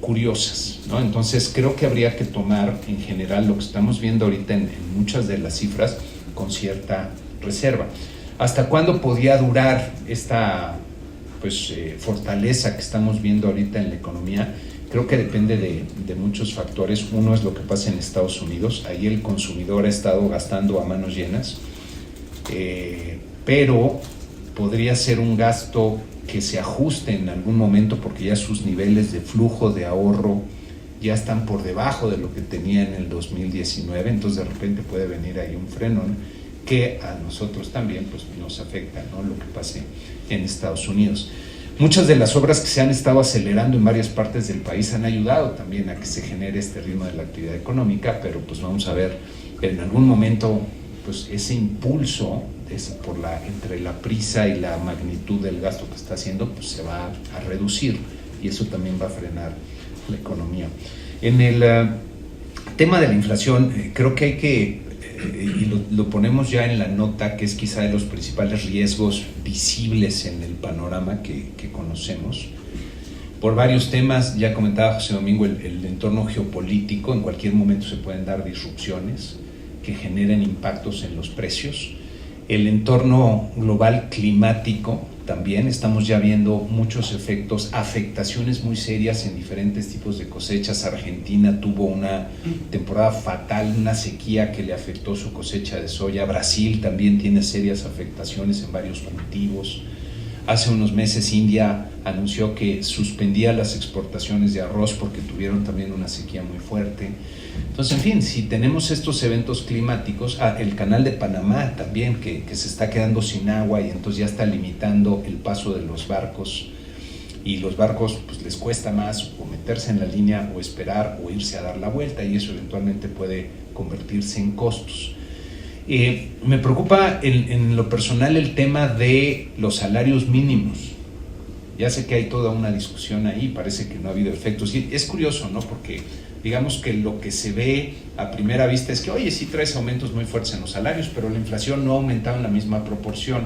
Speaker 3: curiosas, ¿no? Entonces creo que habría que tomar en general lo que estamos viendo ahorita en muchas de las cifras con cierta reserva. ¿Hasta cuándo podía durar esta fortaleza que estamos viendo ahorita en la economía? Creo que depende de muchos factores. Uno es lo que pasa en Estados Unidos. Ahí el consumidor ha estado gastando a manos llenas, pero podría ser un gasto que se ajuste en algún momento, porque ya sus niveles de flujo de ahorro ya están por debajo de lo que tenía en el 2019, entonces de repente puede venir ahí un freno, ¿no?, que a nosotros también pues, nos afecta, ¿no?, lo que pase en Estados Unidos. Muchas de las obras que se han estado acelerando en varias partes del país han ayudado también a que se genere este ritmo de la actividad económica, pero pues vamos a ver, en algún momento pues ese impulso entre la prisa y la magnitud del gasto que está haciendo pues se va a reducir, y eso también va a frenar la economía. En el tema de la inflación, creo que hay que y lo ponemos ya en la nota, que es quizá de los principales riesgos visibles en el panorama que conocemos, por varios temas. Ya comentaba José Domingo el entorno geopolítico. En cualquier momento se pueden dar disrupciones que generen impactos en los precios. El entorno global climático también, estamos ya viendo muchos efectos, afectaciones muy serias en diferentes tipos de cosechas. Argentina tuvo una temporada fatal, una sequía que le afectó su cosecha de soya. Brasil también tiene serias afectaciones en varios cultivos. Hace unos meses India anunció que suspendía las exportaciones de arroz porque tuvieron también una sequía muy fuerte. Entonces, en fin, si tenemos estos eventos climáticos, el canal de Panamá también, que se está quedando sin agua, y entonces ya está limitando el paso de los barcos, y los barcos pues les cuesta más o meterse en la línea o esperar o irse a dar la vuelta, y eso eventualmente puede convertirse en costos. Me preocupa en lo personal el tema de los salarios mínimos. Ya sé que hay toda una discusión ahí, parece que no ha habido efectos, y es curioso, ¿no?, porque digamos que lo que se ve a primera vista es que, oye, sí traes aumentos muy fuertes en los salarios, pero la inflación no ha aumentado en la misma proporción.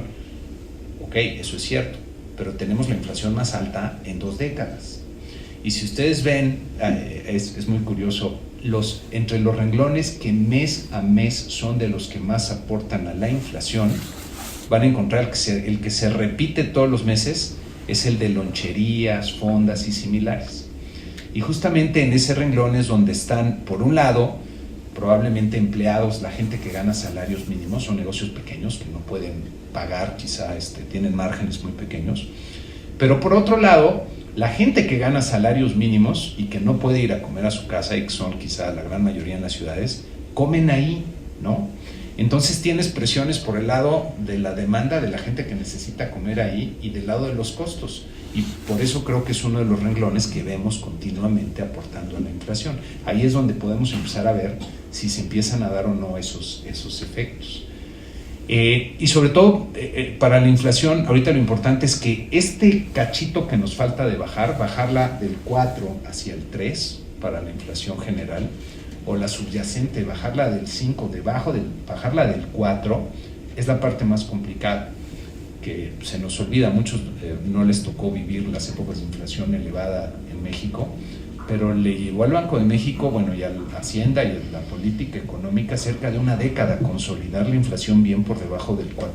Speaker 3: Ok, eso es cierto, pero tenemos la inflación más alta en 2 décadas. Y si ustedes ven, es muy curioso, entre los renglones que mes a mes son de los que más aportan a la inflación, van a encontrar que el que se repite todos los meses es el de loncherías, fondas y similares. Y justamente en ese renglón es donde están, por un lado, probablemente empleados, la gente que gana salarios mínimos, son negocios pequeños que no pueden pagar, quizá tienen márgenes muy pequeños. Pero por otro lado, la gente que gana salarios mínimos y que no puede ir a comer a su casa, y que son quizá la gran mayoría en las ciudades, comen ahí, ¿no? Entonces tienes presiones por el lado de la demanda de la gente que necesita comer ahí y del lado de los costos. Y por eso creo que es uno de los renglones que vemos continuamente aportando a la inflación. Ahí es donde podemos empezar a ver si se empiezan a dar o no esos efectos. Y sobre todo, para la inflación, ahorita lo importante es que este cachito que nos falta de bajarla del 4 hacia el 3 para la inflación general, o la subyacente, bajarla del 5, bajarla del 4, es la parte más complicada, que se nos olvida. A muchos no les tocó vivir las épocas de inflación elevada en México, pero le llegó al Banco de México, bueno, y a la Hacienda y a la política económica cerca de una década consolidar la inflación bien por debajo del 4%.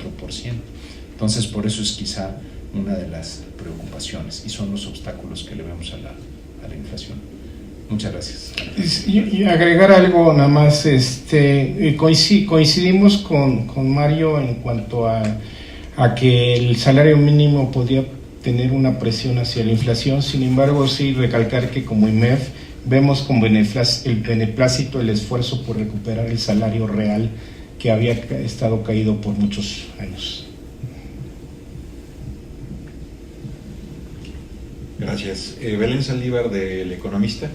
Speaker 3: Entonces, por eso es quizá una de las preocupaciones y son los obstáculos que le vemos a la inflación. Muchas gracias.
Speaker 2: Y agregar algo nada más, coincidimos con Mario en cuanto a que el salario mínimo podría tener una presión hacia la inflación. Sin embargo, sí recalcar que como IMEF vemos con beneplácito el esfuerzo por recuperar el salario real que había estado caído por muchos años.
Speaker 1: Gracias. Belén Saldívar, del Economista.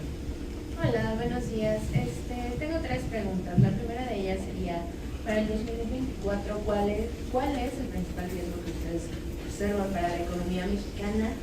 Speaker 8: Hola, buenos días. Tengo 3 preguntas. La primera de ellas sería, para el 2024, ¿cuál es el principal riesgo que ustedes observan para la economía mexicana?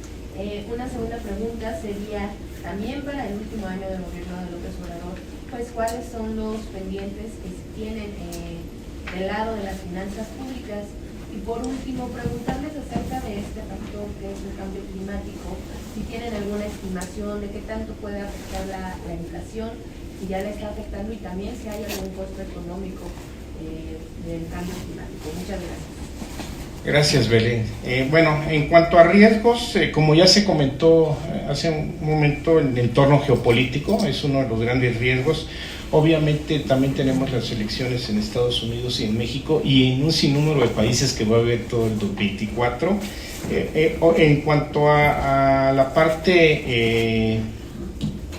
Speaker 8: Una segunda pregunta sería, también para el último año del gobierno de López Obrador, pues ¿cuáles son los pendientes que se tienen del lado de las finanzas públicas? Y por último, preguntarles acerca de este factor que es el cambio climático, si tienen alguna estimación de qué tanto puede afectar la inflación, si ya le está afectando, y también si hay algún costo económico del cambio climático. Muchas gracias.
Speaker 2: Gracias, Belén. Bueno, en cuanto a riesgos, como ya se comentó hace un momento, el entorno geopolítico es uno de los grandes riesgos. Obviamente también tenemos las elecciones en Estados Unidos y en México y en un sinnúmero de países que va a haber todo el 2024. En cuanto a la parte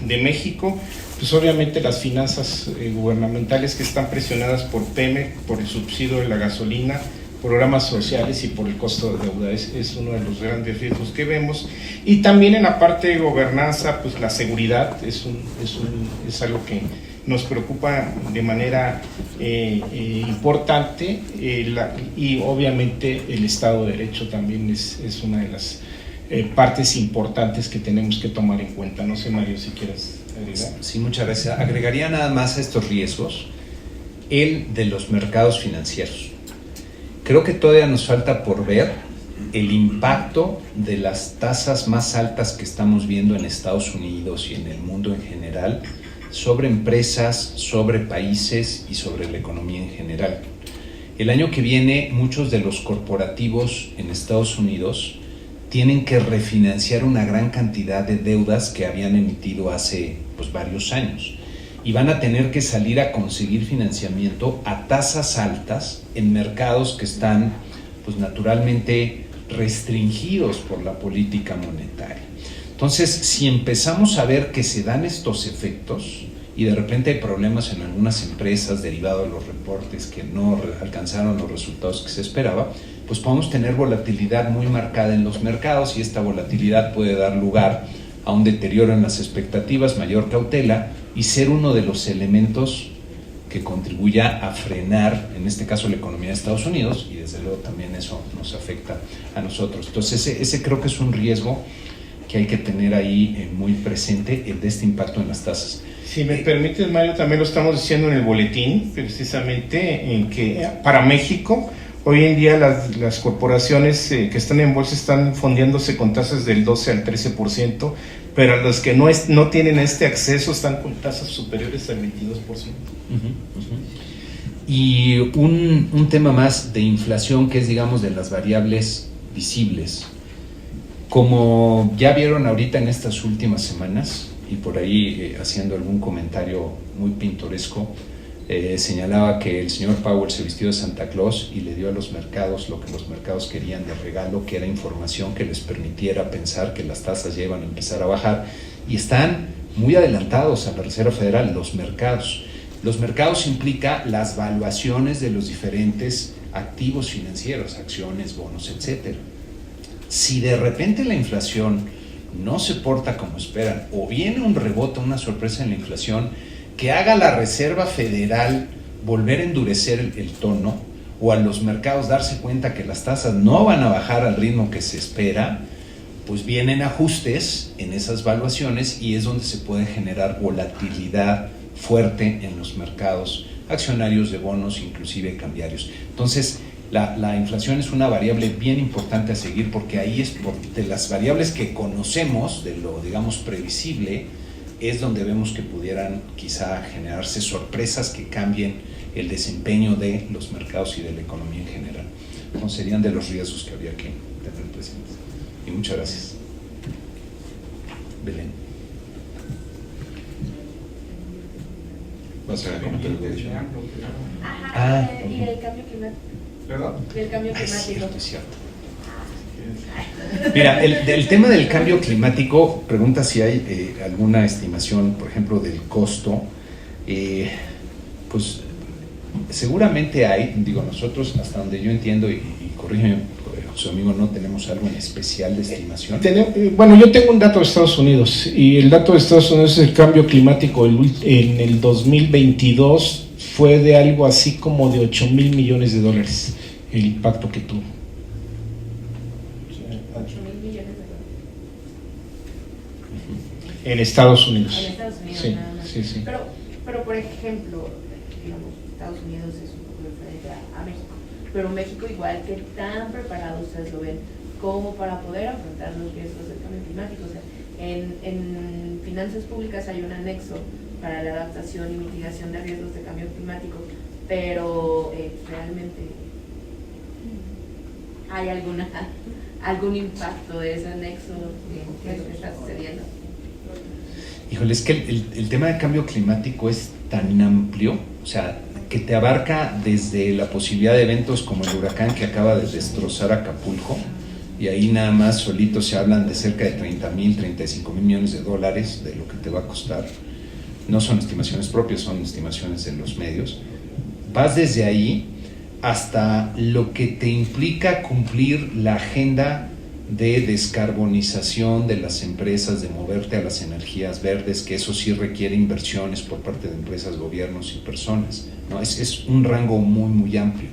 Speaker 2: de México, pues obviamente las finanzas gubernamentales que están presionadas por Pemex, por el subsidio de la gasolina, programas sociales y por el costo de deuda, es uno de los grandes riesgos que vemos. Y también en la parte de gobernanza, pues la seguridad es algo que nos preocupa de manera importante, y obviamente el Estado de Derecho también es una de las partes importantes que tenemos que tomar en cuenta. No sé, Mario, si quieres agregar.
Speaker 3: Sí, muchas gracias. Agregaría nada más a estos riesgos el de los mercados financieros. Creo que todavía nos falta por ver el impacto de las tasas más altas que estamos viendo en Estados Unidos y en el mundo en general sobre empresas, sobre países y sobre la economía en general. El año que viene, muchos de los corporativos en Estados Unidos tienen que refinanciar una gran cantidad de deudas que habían emitido hace varios años, y van a tener que salir a conseguir financiamiento a tasas altas en mercados que están naturalmente restringidos por la política monetaria. Entonces, si empezamos a ver que se dan estos efectos y de repente hay problemas en algunas empresas derivados de los reportes que no alcanzaron los resultados que se esperaba, pues podemos tener volatilidad muy marcada en los mercados, y esta volatilidad puede dar lugar a un deterioro en las expectativas, mayor cautela, y ser uno de los elementos que contribuya a frenar, en este caso, la economía de Estados Unidos, y desde luego también eso nos afecta a nosotros. Entonces ese creo que es un riesgo que hay que tener ahí muy presente, el de este impacto en las tasas.
Speaker 2: Si me permites, Mario, también lo estamos diciendo en el boletín, precisamente en que para México, hoy en día las corporaciones que están en bolsa están fondeándose con tasas del 12 al 13%, pero los que no tienen este acceso están con tasas superiores al 22%.
Speaker 3: Y un tema más de inflación, que es, digamos, de las variables visibles. Como ya vieron ahorita en estas últimas semanas, y por ahí haciendo algún comentario muy pintoresco, señalaba que el señor Powell se vistió de Santa Claus y le dio a los mercados lo que los mercados querían de regalo, que era información que les permitiera pensar que las tasas ya iban a empezar a bajar, y están muy adelantados a la Reserva Federal los mercados. Los mercados implica las valuaciones de los diferentes activos financieros, acciones, bonos, etcétera. Si de repente la inflación no se porta como esperan, o viene un rebote, una sorpresa en la inflación, que haga a la Reserva Federal volver a endurecer el tono, o a los mercados darse cuenta que las tasas no van a bajar al ritmo que se espera, pues vienen ajustes en esas valuaciones y es donde se puede generar volatilidad fuerte en los mercados accionarios, de bonos, inclusive cambiarios. Entonces, la inflación es una variable bien importante a seguir, porque ahí es de las variables que conocemos, de lo, digamos, previsible, es donde vemos que pudieran quizá generarse sorpresas que cambien el desempeño de los mercados y de la economía en general. Entonces, serían de los riesgos que habría que tener presentes. Y muchas gracias. Belén.
Speaker 1: ¿Vas a comentar lo que he dicho?
Speaker 8: Ajá, y el cambio climático.
Speaker 6: ¿Perdón?
Speaker 8: Y el cambio
Speaker 3: Es
Speaker 8: climático.
Speaker 3: cierto, es cierto. Mira, el tema del cambio climático, pregunta si hay alguna estimación, por ejemplo, del costo. Pues seguramente hay, digo, nosotros hasta donde yo entiendo, y corrígeme, José Domingo, no tenemos algo en especial de estimación.
Speaker 2: Bueno, yo tengo un dato de Estados Unidos, y el dato de Estados Unidos es el cambio climático en el 2022 fue de algo así como de $8,000 millones, el impacto que tuvo.
Speaker 8: 8,000 millones de dólares.
Speaker 2: En Estados Unidos.
Speaker 8: En Estados Unidos,
Speaker 2: Sí,
Speaker 8: nada más.
Speaker 2: sí, sí.
Speaker 8: Pero, por ejemplo, digamos, Estados Unidos es un poco diferente a México. Pero México, igual, que tan preparado ustedes lo ven como para poder afrontar los riesgos del cambio climático. O sea, en finanzas públicas hay un anexo para la adaptación y mitigación de riesgos de cambio climático, pero realmente hay algún impacto de ese anexo que está sucediendo.
Speaker 3: Híjole, es que el tema de cambio climático es tan amplio, o sea, que te abarca desde la posibilidad de eventos como el huracán que acaba de destrozar Acapulco, y ahí nada más solito se hablan de cerca de 30,000, 35,000 millones de dólares de lo que te va a costar. No son estimaciones propias, son estimaciones de los medios. Vas desde ahí hasta lo que te implica cumplir la agenda de descarbonización de las empresas, de moverte a las energías verdes, que eso sí requiere inversiones por parte de empresas, gobiernos y personas, ¿no? Es un rango muy, muy amplio.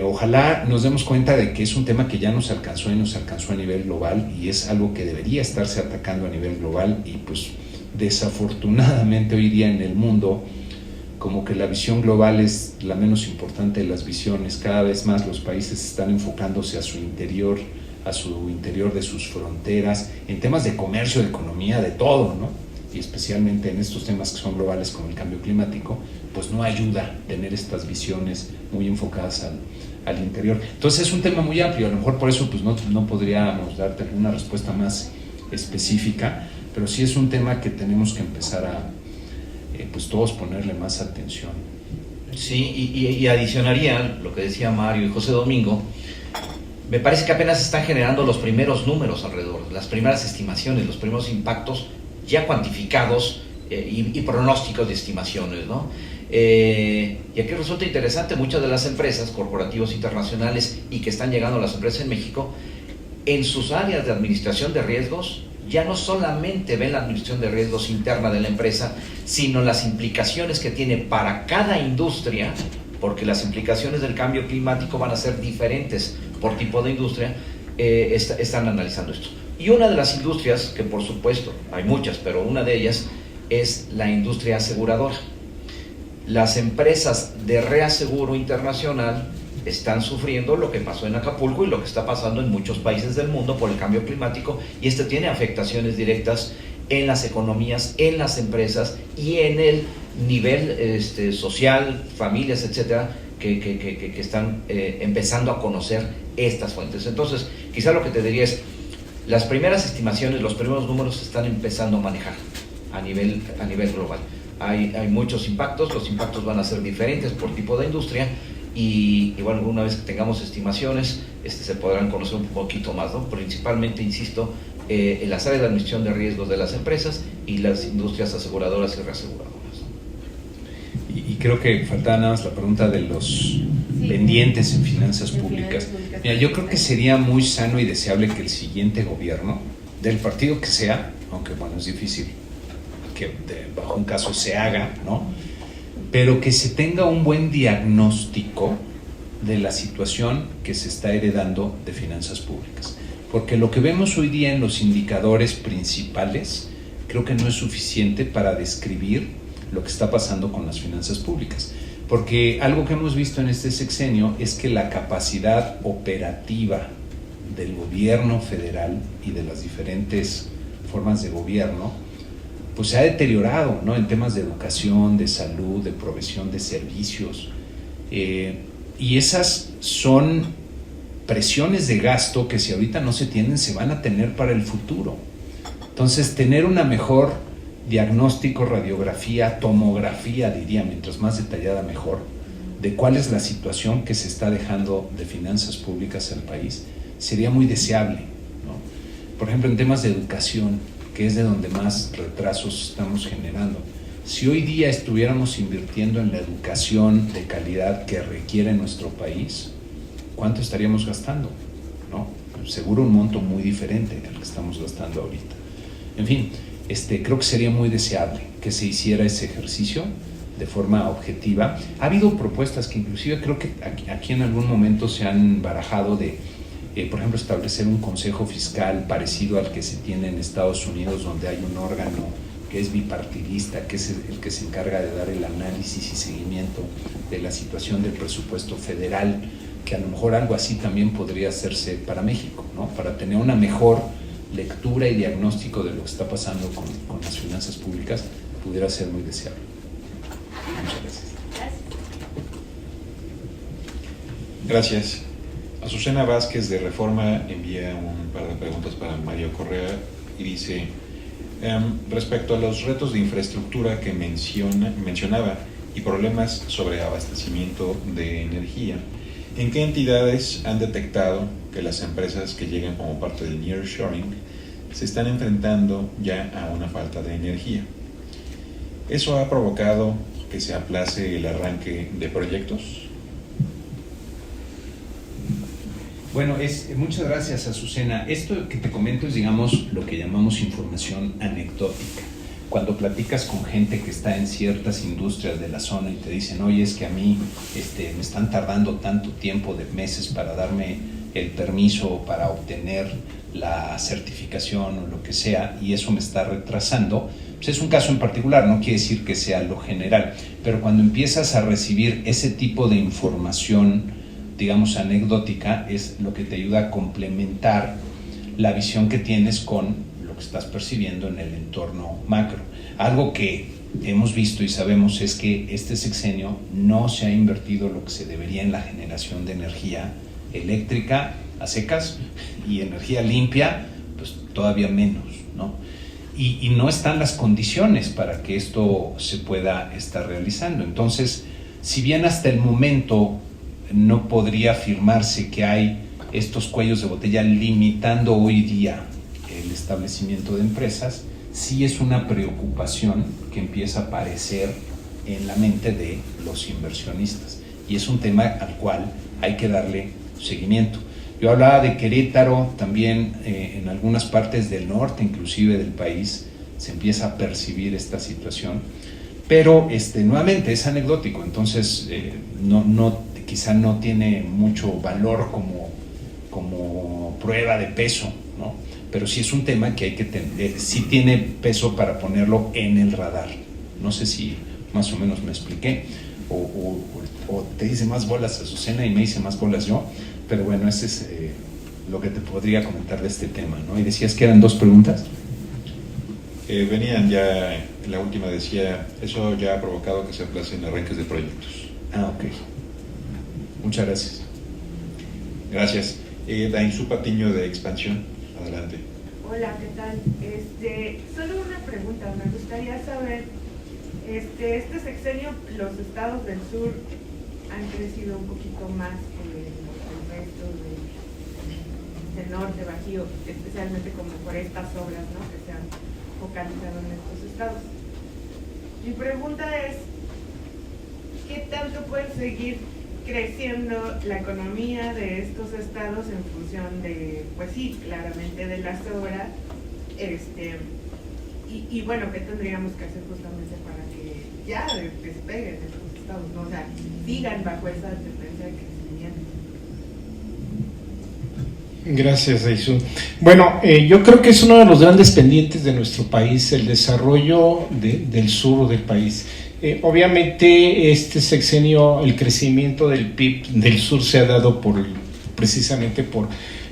Speaker 3: Ojalá nos demos cuenta de que es un tema que ya nos alcanzó y nos alcanzó a nivel global, y es algo que debería estarse atacando a nivel global, y pues desafortunadamente hoy día en el mundo como que la visión global es la menos importante de las visiones. Cada vez más los países están enfocándose a su interior de sus fronteras, en temas de comercio, de economía, de todo, ¿no? Y especialmente en estos temas que son globales como el cambio climático, pues no ayuda tener estas visiones muy enfocadas al interior. Entonces es un tema muy amplio, a lo mejor por eso pues no podríamos darte una respuesta más específica, pero sí es un tema que tenemos que empezar a pues todos ponerle más atención.
Speaker 5: Sí, y adicionaría lo que decía Mario y José Domingo. Me parece que apenas están generando los primeros números alrededor, las primeras estimaciones, los primeros impactos ya cuantificados y pronósticos de estimaciones, ¿no? Y aquí resulta interesante, muchas de las empresas, corporativos internacionales y que están llegando a las empresas en México, en sus áreas de administración de riesgos, ya no solamente ven la administración de riesgos interna de la empresa, sino las implicaciones que tiene para cada industria, porque las implicaciones del cambio climático van a ser diferentes por tipo de industria. Están analizando esto. Y una de las industrias, que por supuesto hay muchas, pero una de ellas es la industria aseguradora. Las empresas de reaseguro internacional están sufriendo lo que pasó en Acapulco y lo que está pasando en muchos países del mundo por el cambio climático, y esto tiene afectaciones directas en las economías, en las empresas y en el nivel social, familias, etcétera, que están empezando a conocer estas fuentes. Entonces, quizá lo que te diría es, las primeras estimaciones, los primeros números se están empezando a manejar a nivel global. Hay muchos impactos, los impactos van a ser diferentes por tipo de industria, y bueno, una vez que tengamos estimaciones, se podrán conocer un poquito más, ¿no? Principalmente, insisto, en las áreas de administración de riesgos de las empresas y las industrias aseguradoras y reaseguradoras.
Speaker 3: Y creo que faltaba nada más la pregunta de los pendientes en finanzas públicas. Mira, yo creo que sería muy sano y deseable que el siguiente gobierno, del partido que sea, aunque bueno, es difícil que bajo un caso se haga, ¿no? Pero que se tenga un buen diagnóstico de la situación que se está heredando de finanzas públicas. Porque lo que vemos hoy día en los indicadores principales creo que no es suficiente para describir lo que está pasando con las finanzas públicas. Porque algo que hemos visto en este sexenio es que la capacidad operativa del gobierno federal y de las diferentes formas de gobierno pues se ha deteriorado, ¿no? En temas de educación, de salud, de provisión de servicios. Y esas son presiones de gasto que si ahorita no se tienen, se van a tener para el futuro. Entonces, tener una mejor diagnóstico, radiografía, tomografía, diría, mientras más detallada mejor, de cuál es la situación que se está dejando de finanzas públicas al país, sería muy deseable, ¿no? Por ejemplo, en temas de educación, que es de donde más retrasos estamos generando. Si hoy día estuviéramos invirtiendo en la educación de calidad que requiere nuestro país, ¿cuánto estaríamos gastando? ¿No? Seguro un monto muy diferente al que estamos gastando ahorita. En fin, creo que sería muy deseable que se hiciera ese ejercicio de forma objetiva. Ha habido propuestas que inclusive creo que aquí en algún momento se han barajado de, por ejemplo, establecer un consejo fiscal parecido al que se tiene en Estados Unidos, donde hay un órgano que es bipartidista, que es el que se encarga de dar el análisis y seguimiento de la situación del presupuesto federal, que a lo mejor algo así también podría hacerse para México, ¿no? Para tener una mejor lectura y diagnóstico de lo que está pasando con las finanzas públicas, pudiera ser muy deseable. Muchas gracias.
Speaker 1: Gracias. Azucena Vázquez de Reforma envía un par de preguntas para Mario Correa y dice, respecto a los retos de infraestructura que mencionaba y problemas sobre abastecimiento de energía, ¿en qué entidades han detectado que las empresas que llegan como parte del nearshoring se están enfrentando ya a una falta de energía? ¿Eso ha provocado que se aplace el arranque de proyectos?
Speaker 3: Bueno, muchas gracias, Azucena. Esto que te comento es, digamos, lo que llamamos información anecdótica. Cuando platicas con gente que está en ciertas industrias de la zona y te dicen, oye, es que a mí me están tardando tanto tiempo de meses para darme el permiso, para obtener la certificación o lo que sea, y eso me está retrasando, pues es un caso en particular, no quiere decir que sea lo general, pero cuando empiezas a recibir ese tipo de información, digamos, anecdótica, es lo que te ayuda a complementar la visión que tienes con lo que estás percibiendo en el entorno macro. Algo que hemos visto y sabemos es que este sexenio no se ha invertido lo que se debería en la generación de energía eléctrica a secas y energía limpia, pues todavía menos, ¿no? Y no están las condiciones para que esto se pueda estar realizando. Entonces, si bien hasta el momento no podría afirmarse que hay estos cuellos de botella limitando hoy día el establecimiento de empresas, sí es una preocupación que empieza a aparecer en la mente de los inversionistas, y es un tema al cual hay que darle seguimiento. Yo hablaba de Querétaro, también en algunas partes del norte, inclusive del país, se empieza a percibir esta situación, pero nuevamente es anecdótico, entonces quizá no tiene mucho valor como prueba de peso, ¿no? Pero sí es un tema que hay que tener, sí tiene peso para ponerlo en el radar. No sé si más o menos me expliqué, o te hice más bolas Azucena y me hice más bolas yo, pero bueno, ese es lo que te podría comentar de este tema, ¿no? Y decías que eran 2 preguntas.
Speaker 1: Venían ya, la última decía, eso ya ha provocado que se aplacen arranques de proyectos.
Speaker 3: Ah, ok. Muchas gracias.
Speaker 1: Gracias. Dainzú Patiño de Expansión, adelante.
Speaker 9: Hola, ¿qué tal? Solo una pregunta, me gustaría saber, este sexenio, los estados del sur han crecido un poquito más que el resto del norte, Bajío, especialmente como por estas obras, ¿no?, que se han focalizado en estos estados. Mi pregunta es, ¿qué tanto puede seguir creciendo la economía de estos estados en función de, pues sí, claramente de las obras? Y bueno, ¿qué tendríamos que hacer justamente para que ya despeguen estos estados, ¿no? O sea, sigan bajo esa tendencia de crecimiento?
Speaker 2: Gracias, Aizu. Bueno, yo creo que es uno de los grandes pendientes de nuestro país, el desarrollo del sur del país. Obviamente, este sexenio, el crecimiento del PIB del sur se ha dado precisamente por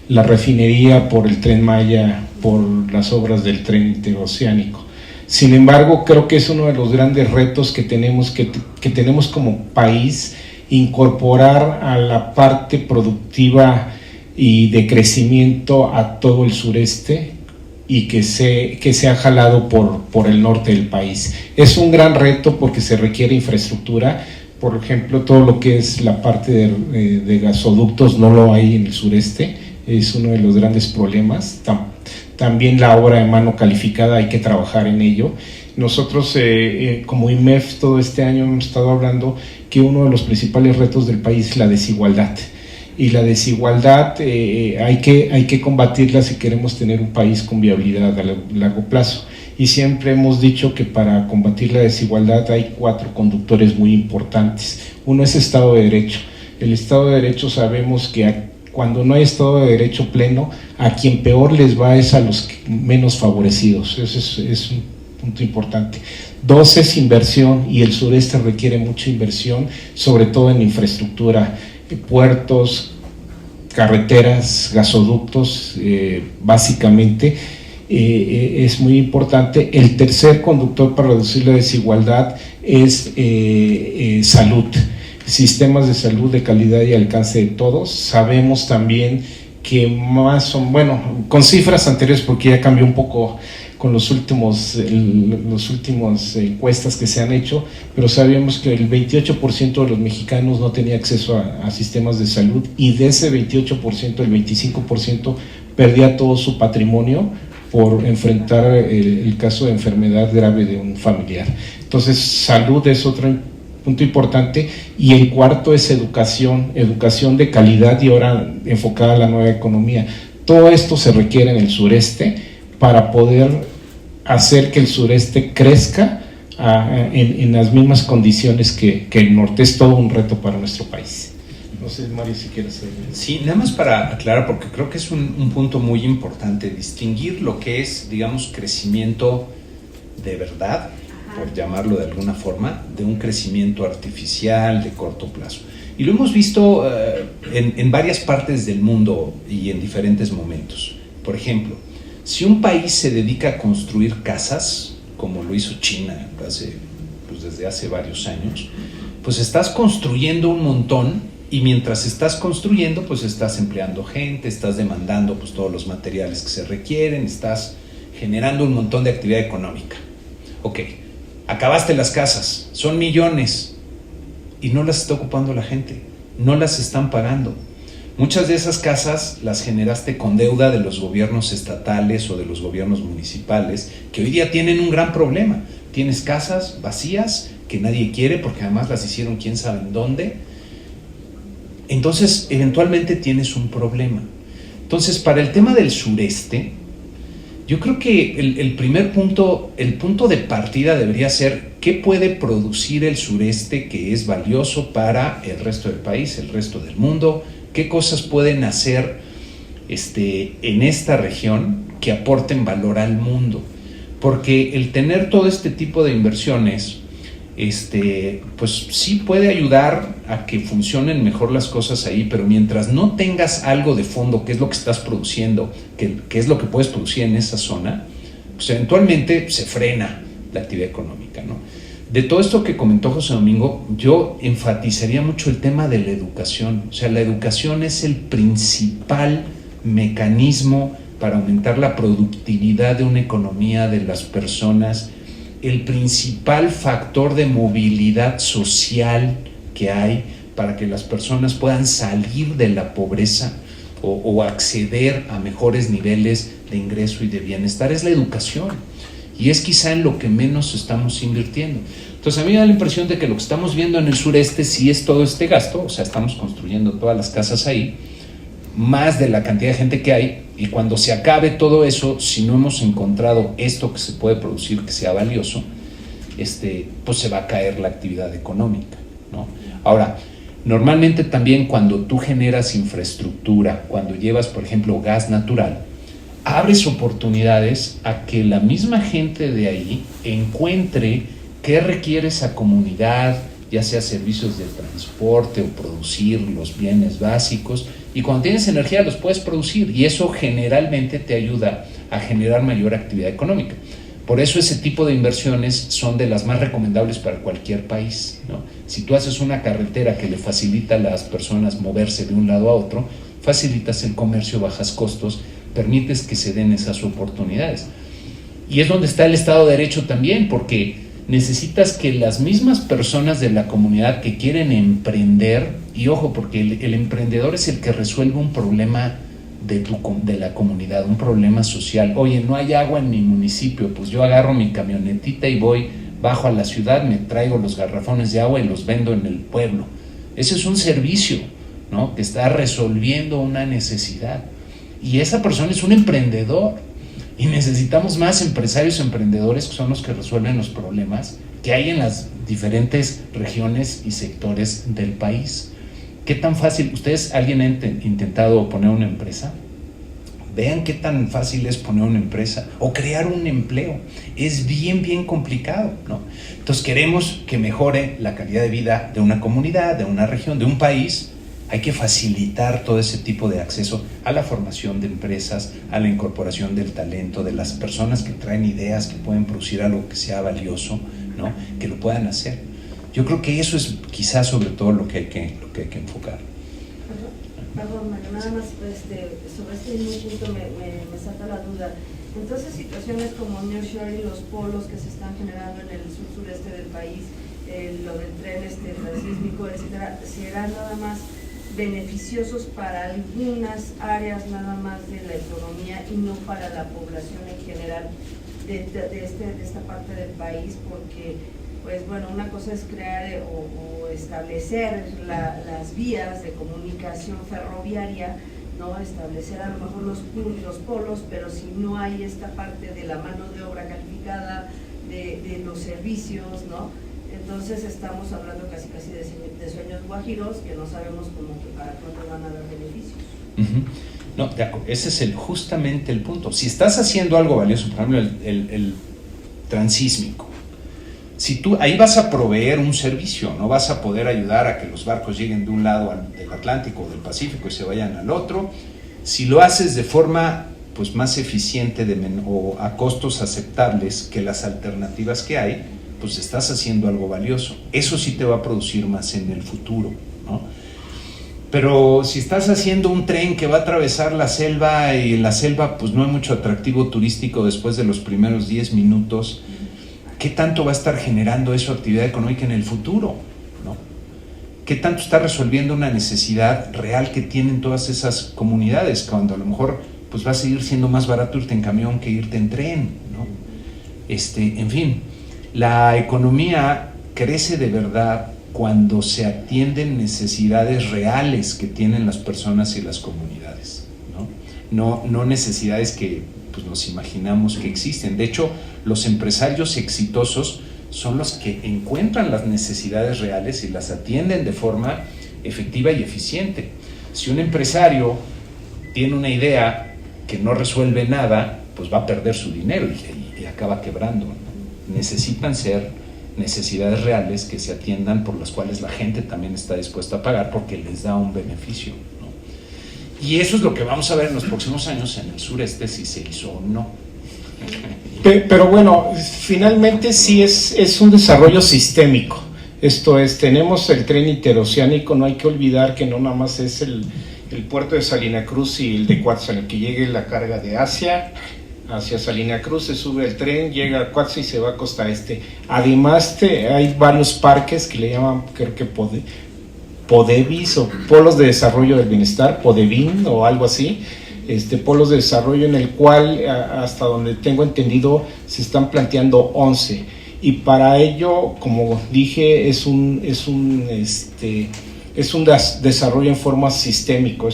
Speaker 2: la refinería, por el Tren Maya, por las obras del tren interoceánico. Sin embargo, creo que es uno de los grandes retos que tenemos como país, incorporar a la parte productiva y de crecimiento a todo el sureste, y que se ha jalado por el norte del país. Es un gran reto porque se requiere infraestructura. Por ejemplo, todo lo que es la parte de gasoductos no lo hay en el sureste, es uno de los grandes problemas. También la obra de mano calificada, hay que trabajar en ello. Nosotros como IMEF todo este año hemos estado hablando que uno de los principales retos del país es la desigualdad. Y la desigualdad hay que combatirla si queremos tener un país con viabilidad a largo plazo. Y siempre hemos dicho que para combatir la desigualdad hay 4 conductores muy importantes. Uno es Estado de Derecho. El Estado de Derecho, sabemos que cuando no hay Estado de Derecho pleno, a quien peor les va es a los menos favorecidos. Eso es un punto importante. 2 es inversión, y el sureste requiere mucha inversión, sobre todo en infraestructura, puertos, carreteras, gasoductos, básicamente es muy importante. El tercer conductor para reducir la desigualdad es salud, sistemas de salud de calidad y alcance de todos. Sabemos también que con cifras anteriores, porque ya cambió un poco con los últimos encuestas que se han hecho, pero sabíamos que el 28% de los mexicanos no tenía acceso a sistemas de salud, y de ese 28%, el 25% perdía todo su patrimonio por enfrentar el caso de enfermedad grave de un familiar. Entonces, salud es otro punto importante, y el cuarto es educación de calidad y ahora enfocada a la nueva economía. Todo esto se requiere en el sureste para poder hacer que el sureste crezca en las mismas condiciones que el norte. Es todo un reto para nuestro país. No sé, Mario, si quieres decir.
Speaker 3: Sí, nada más para aclarar, porque creo que es un punto muy importante, distinguir lo que es, digamos, crecimiento de verdad, por llamarlo de alguna forma, de un crecimiento artificial de corto plazo. Y lo hemos visto en varias partes del mundo y en diferentes momentos. Por ejemplo, si un país se dedica a construir casas, como lo hizo China desde hace varios años, pues estás construyendo un montón, y mientras estás construyendo, pues estás empleando gente, estás demandando pues todos los materiales que se requieren, estás generando un montón de actividad económica. Ok, acabaste las casas, son millones, y no las está ocupando la gente, no las están pagando. Muchas de esas casas las generaste con deuda de los gobiernos estatales o de los gobiernos municipales, que hoy día tienen un gran problema. Tienes casas vacías que nadie quiere porque además las hicieron quién sabe en dónde. Entonces, eventualmente tienes un problema. Entonces, para el tema del sureste, yo creo que el primer punto, el punto de partida debería ser qué puede producir el sureste que es valioso para el resto del país, el resto del mundo. ¿Qué cosas pueden hacer en esta región que aporten valor al mundo? Porque el tener todo este tipo de inversiones, pues sí puede ayudar a que funcionen mejor las cosas ahí, pero mientras no tengas algo de fondo, que es lo que estás produciendo, que es lo que puedes producir en esa zona, pues eventualmente se frena la actividad económica, ¿no? De todo esto que comentó José Domingo, yo enfatizaría mucho el tema de la educación. O sea, la educación es el principal mecanismo para aumentar la productividad de una economía, de las personas, el principal factor de movilidad social que hay para que las personas puedan salir de la pobreza o acceder a mejores niveles de ingreso y de bienestar, es la educación. y es quizá en lo que menos estamos invirtiendo. Entonces a mí me da la impresión de que lo que estamos viendo en el sureste sí es todo este gasto, o sea, estamos construyendo todas las casas ahí, más de la cantidad de gente que hay, y cuando se acabe todo eso, si no hemos encontrado esto que se puede producir que sea valioso, pues se va a caer la actividad económica, ¿no? Ahora, normalmente también cuando tú generas infraestructura, cuando llevas, por ejemplo, gas natural, abres oportunidades a que la misma gente de ahí encuentre qué requiere esa comunidad, ya sea servicios de transporte o producir los bienes básicos, y cuando tienes energía los puedes producir, y eso generalmente te ayuda a generar mayor actividad económica. Por eso ese tipo de inversiones son de las más recomendables para cualquier país, ¿no? Si tú haces una carretera que le facilita a las personas moverse de un lado a otro, facilitas el comercio, bajas costos, permites que se den esas oportunidades. Y es donde está el Estado de Derecho también, porque necesitas que las mismas personas de la comunidad que quieren emprender, y ojo, porque el emprendedor es el que resuelve un problema de la comunidad, un problema social. Oye, no hay agua en mi municipio, pues yo agarro mi camionetita y voy, bajo a la ciudad, me traigo los garrafones de agua y los vendo en el pueblo. Ese es un servicio, ¿no?, que está resolviendo una necesidad. Y esa persona es un emprendedor. Y necesitamos más empresarios emprendedores que son los que resuelven los problemas que hay en las diferentes regiones y sectores del país. ¿Qué tan fácil? ¿Ustedes, alguien ha intentado poner una empresa? Vean qué tan fácil es poner una empresa o crear un empleo. Es bien complicado, ¿no? Entonces queremos que mejore la calidad de vida de una comunidad, de una región, de un país. Hay que facilitar todo ese tipo de acceso a la formación de empresas, a la incorporación del talento, de las personas que traen ideas, que pueden producir algo que sea valioso, ¿no?, que lo puedan hacer. Yo creo que eso es quizás sobre todo lo que hay que enfocar.
Speaker 10: Perdón, Mario, nada más sobre este mismo punto me salta la duda. Entonces, situaciones como nearshoring, los polos que se están generando en el sur-sureste del país, lo del tren transísmico, etcétera, ¿serán nada más beneficiosos para algunas áreas nada más de la economía y no para la población en general de esta parte del país? Porque, pues bueno, una cosa es crear o establecer las vías de comunicación ferroviaria, ¿no?, establecer a lo mejor los polos, pero si no hay esta parte de la mano de obra calificada, de los servicios, ¿no?, entonces estamos hablando casi de sueños guajiros que no sabemos como que para cuándo van a dar beneficios.
Speaker 3: No, ese es justamente el punto. Si estás haciendo algo valioso, por ejemplo el transísmico, si tú ahí vas a proveer un servicio, no vas a poder ayudar a que los barcos lleguen de un lado del Atlántico o del Pacífico y se vayan al otro. Si lo haces de forma pues más eficiente o a costos aceptables que las alternativas que hay, pues estás haciendo algo valioso. Eso sí te va a producir más en el futuro, ¿no? Pero si estás haciendo un tren que va a atravesar la selva y en la selva pues no hay mucho atractivo turístico después de los primeros 10 minutos, ¿qué tanto va a estar generando eso actividad económica en el futuro, ¿no? ¿Qué tanto está resolviendo una necesidad real que tienen todas esas comunidades, cuando a lo mejor pues va a seguir siendo más barato irte en camión que irte en tren, ¿no? En fin, la economía crece de verdad cuando se atienden necesidades reales que tienen las personas y las comunidades, ¿no? No necesidades que pues, nos imaginamos que existen. De hecho, los empresarios exitosos son los que encuentran las necesidades reales y las atienden de forma efectiva y eficiente. Si un empresario tiene una idea que no resuelve nada, pues va a perder su dinero y acaba quebrando, ¿no? Necesitan ser necesidades reales que se atiendan, por las cuales la gente también está dispuesta a pagar porque les da un beneficio, ¿no? Y eso es lo que vamos a ver en los próximos años en el sureste, si se hizo o no.
Speaker 2: Pero bueno, finalmente sí es un desarrollo sistémico. Esto es, tenemos el tren interoceánico, no hay que olvidar que no nada más es el puerto de Salina Cruz y el de Cuautla, en el que llegue la carga de Asia hacia Salina Cruz, se sube el tren, llega a Cuautla y se va a costa este. Además hay varios parques que le llaman, creo que Podevis o Polos de Desarrollo del Bienestar, Podevin o algo así, polos de desarrollo, en el cual, hasta donde tengo entendido, se están planteando 11. Y para ello, como dije, es un desarrollo en forma sistémico.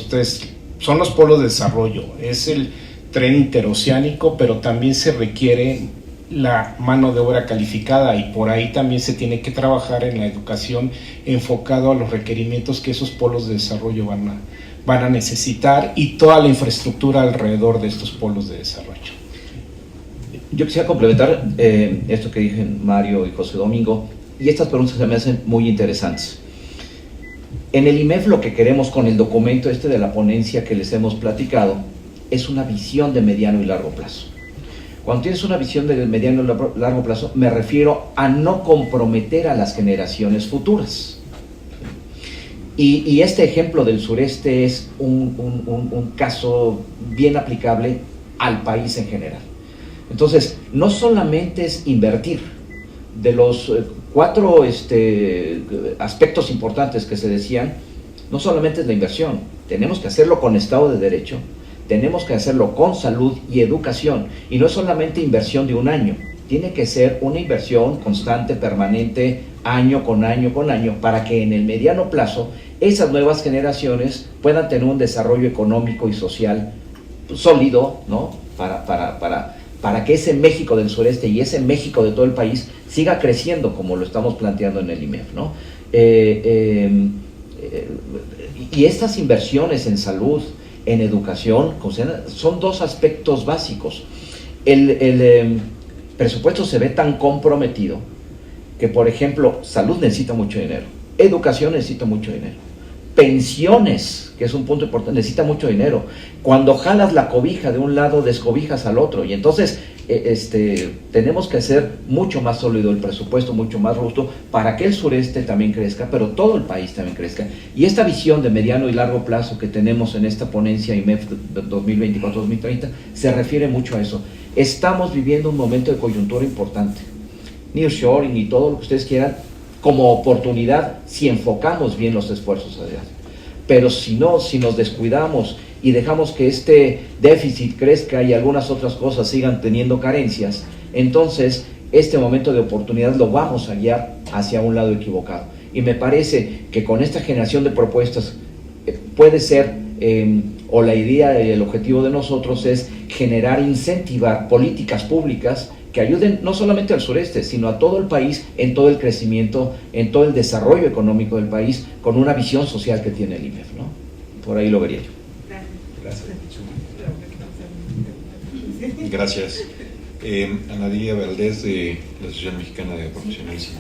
Speaker 2: Son los polos de desarrollo, es el tren interoceánico, pero también se requiere la mano de obra calificada, y por ahí también se tiene que trabajar en la educación enfocado a los requerimientos que esos polos de desarrollo van a necesitar, y toda la infraestructura alrededor de estos polos de desarrollo.
Speaker 5: Yo quisiera complementar esto que dije Mario y José Domingo, y estas preguntas se me hacen muy interesantes. En el IMEF lo que queremos con el documento de la ponencia que les hemos platicado es una visión de mediano y largo plazo. Cuando tienes una visión de mediano y largo plazo, me refiero a no comprometer a las generaciones futuras. Y este ejemplo del sureste es un caso bien aplicable al país en general. Entonces, no solamente es invertir. De los 4 aspectos importantes que se decían, no solamente es la inversión, tenemos que hacerlo con Estado de Derecho, tenemos que hacerlo con salud y educación, y no es solamente inversión de un año, tiene que ser una inversión constante, permanente, año con año con año, para que en el mediano plazo esas nuevas generaciones puedan tener un desarrollo económico y social sólido, ¿no? Para que ese México del sureste y ese México de todo el país siga creciendo como lo estamos planteando en el IMEF, ¿no? Y estas inversiones en salud, en educación, son 2 aspectos básicos. El presupuesto se ve tan comprometido que, por ejemplo, salud necesita mucho dinero, educación necesita mucho dinero, pensiones, que es un punto importante, necesita mucho dinero. Cuando jalas la cobija de un lado, descobijas al otro, y entonces tenemos que hacer mucho más sólido el presupuesto, mucho más robusto, para que el sureste también crezca, pero todo el país también crezca. Y esta visión de mediano y largo plazo que tenemos en esta ponencia IMEF 2024-2030 se refiere mucho a eso. Estamos viviendo un momento de coyuntura importante. Nearshoring y todo lo que ustedes quieran, como oportunidad, si enfocamos bien los esfuerzos allá. Pero si nos descuidamos y dejamos que este déficit crezca y algunas otras cosas sigan teniendo carencias, entonces este momento de oportunidad lo vamos a guiar hacia un lado equivocado. Y me parece que con esta generación de propuestas puede ser, o la idea y el objetivo de nosotros es generar, incentivar políticas públicas que ayuden no solamente al sureste, sino a todo el país en todo el crecimiento, en todo el desarrollo económico del país, con una visión social que tiene el IMEF, ¿no? Por ahí lo vería yo.
Speaker 1: Gracias. Ana Lidia Valdés, de la Asociación Mexicana de Profesionales.
Speaker 11: Yo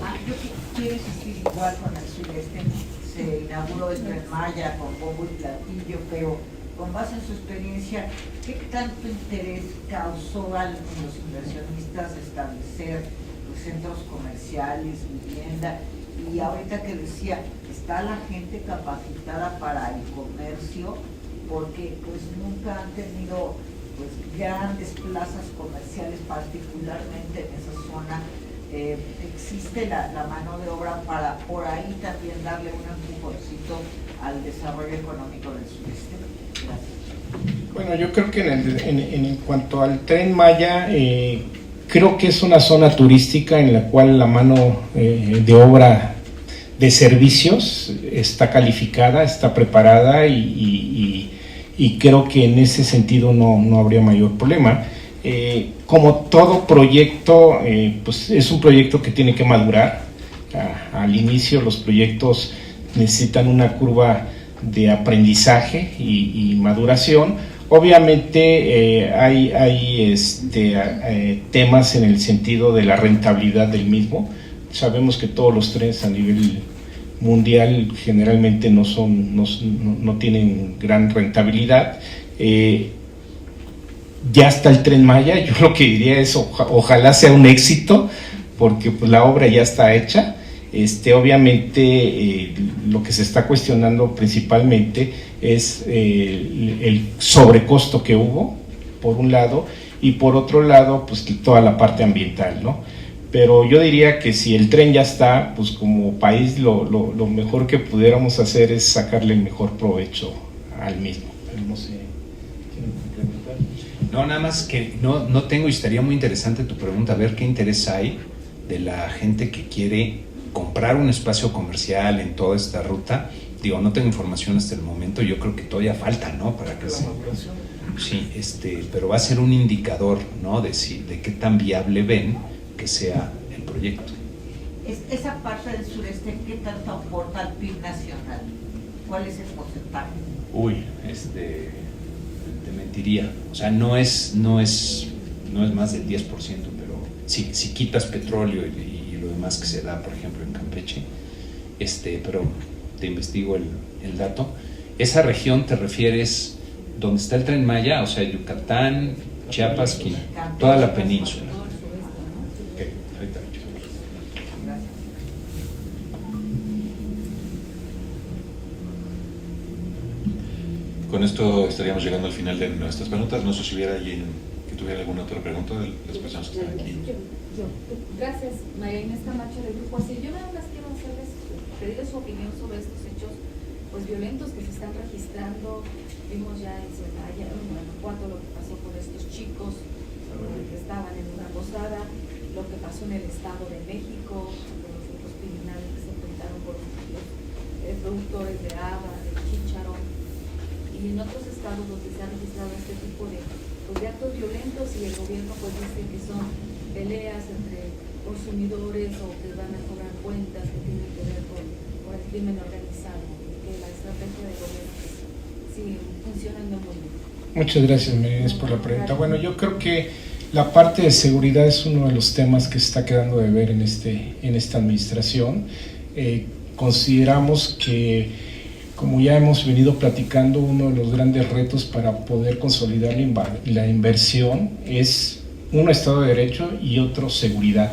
Speaker 11: quiero insistir igual con el sureste. Se inauguró el Tren Maya con bombo y platillo, pero con base en su experiencia, ¿qué tanto interés causó a los inversionistas establecer centros comerciales, vivienda? Y ahorita que decía, ¿está la gente capacitada para el comercio? Porque pues nunca han tenido pues grandes plazas comerciales, particularmente en esa zona. Existe la mano de obra para por ahí también darle un empujoncito al desarrollo económico del sureste. Gracias.
Speaker 2: Bueno, yo creo que en cuanto al Tren Maya, creo que es una zona turística en la cual la mano de obra de servicios está calificada, está preparada, y creo que en ese sentido no habría mayor problema. Como todo proyecto, pues es un proyecto que tiene que madurar. Al inicio los proyectos necesitan una curva de aprendizaje y maduración. Obviamente hay temas en el sentido de la rentabilidad del mismo. Sabemos que todos los trenes a nivel mundial generalmente no tienen gran rentabilidad. Ya está el Tren Maya, yo lo que diría es ojalá sea un éxito, porque pues la obra ya está hecha. Obviamente lo que se está cuestionando principalmente es el sobrecosto que hubo, por un lado, y por otro lado, pues toda la parte ambiental, ¿no? Pero yo diría que si el tren ya está, pues como país lo mejor que pudiéramos hacer es sacarle el mejor provecho al mismo. Pero no sé.
Speaker 3: no, nada más que no tengo, y estaría muy interesante tu pregunta, a ver qué interés hay de la gente que quiere comprar un espacio comercial en toda esta ruta. Digo, no tengo información hasta el momento, yo creo que todavía falta, ¿no? Para que se... Sí, pero va a ser un indicador, ¿no? De qué tan viable ven que sea el proyecto.
Speaker 11: Esa parte del sureste, ¿qué tanto aporta al PIB nacional? ¿Cuál es el porcentaje?
Speaker 3: Uy, te mentiría. O sea, no es más del 10%, pero si quitas petróleo y lo demás que se da, por ejemplo, en Campeche, pero te investigo el dato. Esa región te refieres donde está el Tren Maya, o sea, Yucatán, Chiapas, toda la península. Okay, ahorita.
Speaker 1: Con esto estaríamos llegando al final de nuestras preguntas. No sé si hubiera alguien que tuviera alguna otra pregunta de las personas que están aquí.
Speaker 12: Gracias, María Inés Camacho del Grupo Así. Yo nada más quiero pedirles su opinión sobre estos hechos pues violentos que se están registrando. Vimos ya en Celaya, en Guanajuato, lo que pasó con estos chicos que estaban en una posada, lo que pasó en el Estado de México, con los grupos criminales que se enfrentaron con los productores de haba, de chícharo, y en otros estados donde se ha registrado este tipo de actos violentos, y el gobierno pues dice que son peleas entre consumidores o que van a cobrar cuentas que tienen que ver con el crimen organizado, que la estrategia del gobierno pues, sigue funcionando muy bien.
Speaker 2: Muchas gracias, Mercedes, por la pregunta. Bueno, yo creo que la parte de seguridad es uno de los temas que se está quedando de ver en esta administración. Consideramos que, como ya hemos venido platicando, uno de los grandes retos para poder consolidar la inversión es uno, Estado de Derecho, y otro, seguridad.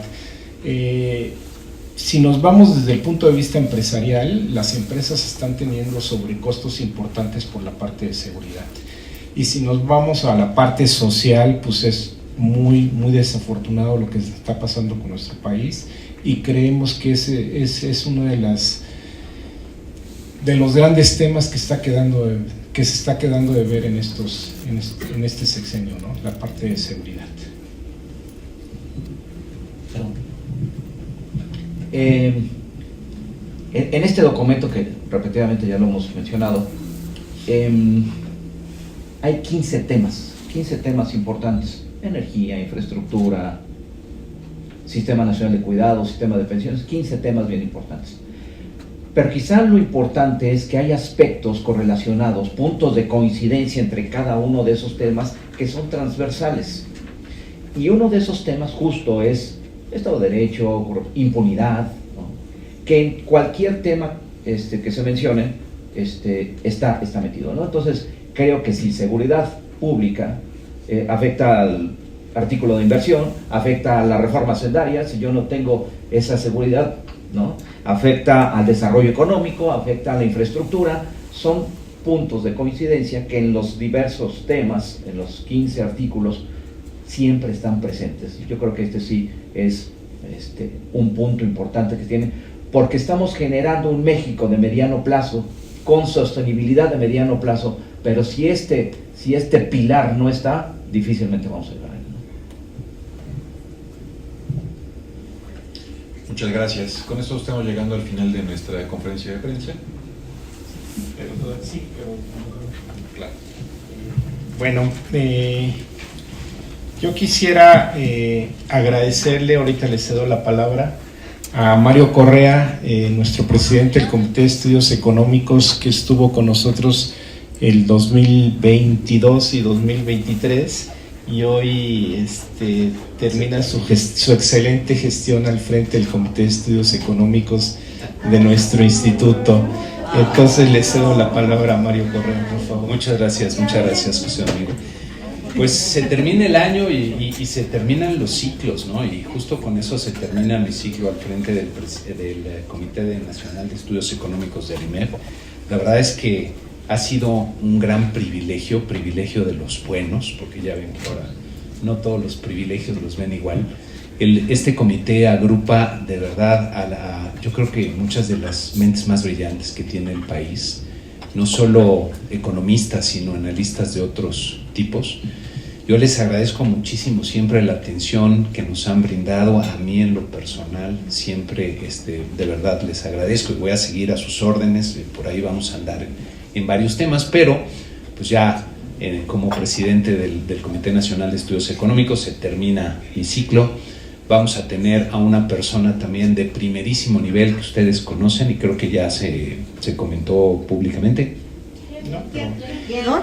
Speaker 2: Si nos vamos desde el punto de vista empresarial, las empresas están teniendo sobrecostos importantes por la parte de seguridad. Y si nos vamos a la parte social, pues es muy desafortunado lo que está pasando con nuestro país, y creemos que ese es uno de los grandes temas que se está quedando de ver en este sexenio, ¿no? La parte de seguridad.
Speaker 5: En este documento, que repetidamente ya lo hemos mencionado, hay 15 temas importantes: energía, infraestructura, Sistema Nacional de Cuidados, sistema de pensiones, 15 temas bien importantes. Pero quizá lo importante es que hay aspectos correlacionados, puntos de coincidencia entre cada uno de esos temas que son transversales. Y uno de esos temas justo es Estado de Derecho, impunidad, ¿no? Que en cualquier tema que se mencione está metido, ¿no? Entonces, creo que si seguridad pública afecta al artículo de inversión, afecta a la reforma hacendaria, si yo no tengo esa seguridad, ¿no? Afecta al desarrollo económico, afecta a la infraestructura, son puntos de coincidencia que en los diversos temas, en los 15 artículos, siempre están presentes. Yo creo que sí es un punto importante que tiene, porque estamos generando un México de mediano plazo, con sostenibilidad de mediano plazo, pero si este pilar no está, difícilmente vamos a llegar a él, ¿no?
Speaker 1: Muchas gracias. Con esto estamos llegando al final de nuestra conferencia de prensa. Claro.
Speaker 2: Bueno, yo quisiera agradecerle, ahorita le cedo la palabra, a Mario Correa, nuestro presidente del Comité de Estudios Económicos, que estuvo con nosotros el 2022 y 2023, y hoy termina su excelente gestión al frente del Comité de Estudios Económicos de nuestro instituto. Entonces le cedo la palabra a Mario Correa, por favor.
Speaker 3: Muchas gracias, José Domingo. Pues se termina el año y se terminan los ciclos, ¿no? Y justo con eso se termina mi ciclo al frente del Comité Nacional de Estudios Económicos del IMEF. La verdad es que ha sido un gran privilegio de los buenos, porque ya ven que ahora no todos los privilegios los ven igual. Este comité agrupa de verdad yo creo que muchas de las mentes más brillantes que tiene el país, no solo economistas, sino analistas de otros tipos. Yo les agradezco muchísimo siempre la atención que nos han brindado a mí en lo personal, siempre de verdad les agradezco y voy a seguir a sus órdenes, por ahí vamos a andar en varios temas, pero pues ya como presidente del Comité Nacional de Estudios Económicos se termina mi ciclo. Vamos a tener a una persona también de primerísimo nivel que ustedes conocen y creo que ya se comentó públicamente.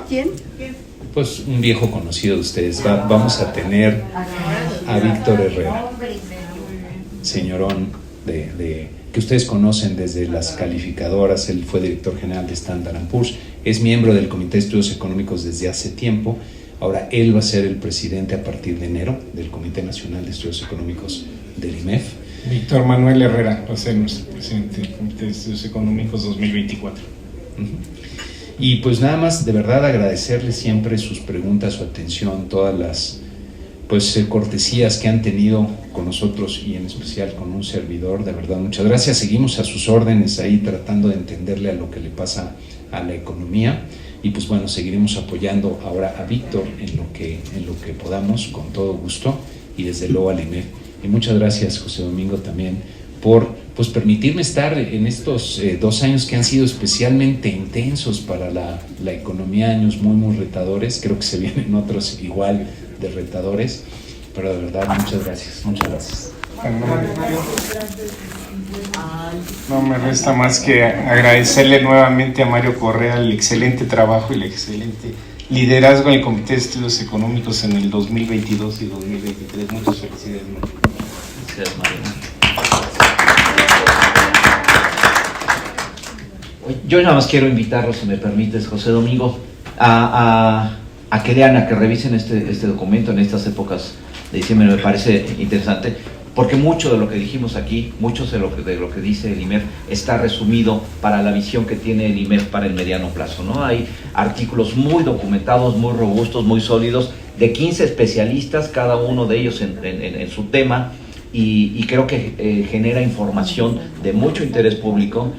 Speaker 10: ¿Quién?
Speaker 3: Pues un viejo conocido de ustedes. Vamos a tener a Víctor Herrera, señorón que ustedes conocen desde las calificadoras. Él fue director general de Standard & Poor's, es miembro del Comité de Estudios Económicos desde hace tiempo. Ahora él va a ser el presidente a partir de enero del Comité Nacional de Estudios Económicos del IMEF.
Speaker 2: Víctor Manuel Herrera va a ser nuestro presidente del Comité de Estudios Económicos 2024.
Speaker 3: Y pues nada más, de verdad agradecerles siempre sus preguntas, su atención, todas las cortesías que han tenido con nosotros y en especial con un servidor. De verdad, muchas gracias. Seguimos a sus órdenes ahí tratando de entenderle a lo que le pasa a la economía. Y pues bueno, seguiremos apoyando ahora a Víctor en lo que podamos, con todo gusto, y desde luego al IMEF. Y muchas gracias, José Domingo, también por permitirme estar en estos 2 años que han sido especialmente intensos para la economía, años muy, muy retadores. Creo que se vienen otros igual de retadores, pero de verdad, muchas gracias. Muchas gracias.
Speaker 2: No me resta más que agradecerle nuevamente a Mario Correa el excelente trabajo y el excelente liderazgo en el Comité de Estudios Económicos en el 2022 y 2023. Muchas felicidades, Mario.
Speaker 5: Gracias, Mario. Yo nada más quiero invitarlos, si me permites, José Domingo, a que lean, a que revisen este documento en estas épocas de diciembre. Me parece interesante, porque mucho de lo que dijimos aquí, mucho de lo que dice el IMEF está resumido para la visión que tiene el IMEF para el mediano plazo, ¿no? Hay artículos muy documentados, muy robustos, muy sólidos, de 15 especialistas, cada uno de ellos en su tema, y creo que genera información de mucho interés público.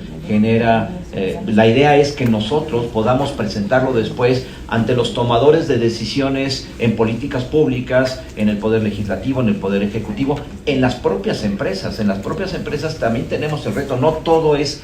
Speaker 5: La idea es que nosotros podamos presentarlo después ante los tomadores de decisiones en políticas públicas, en el Poder Legislativo, en el Poder Ejecutivo, en las propias empresas. En las propias empresas también tenemos el reto, no todo es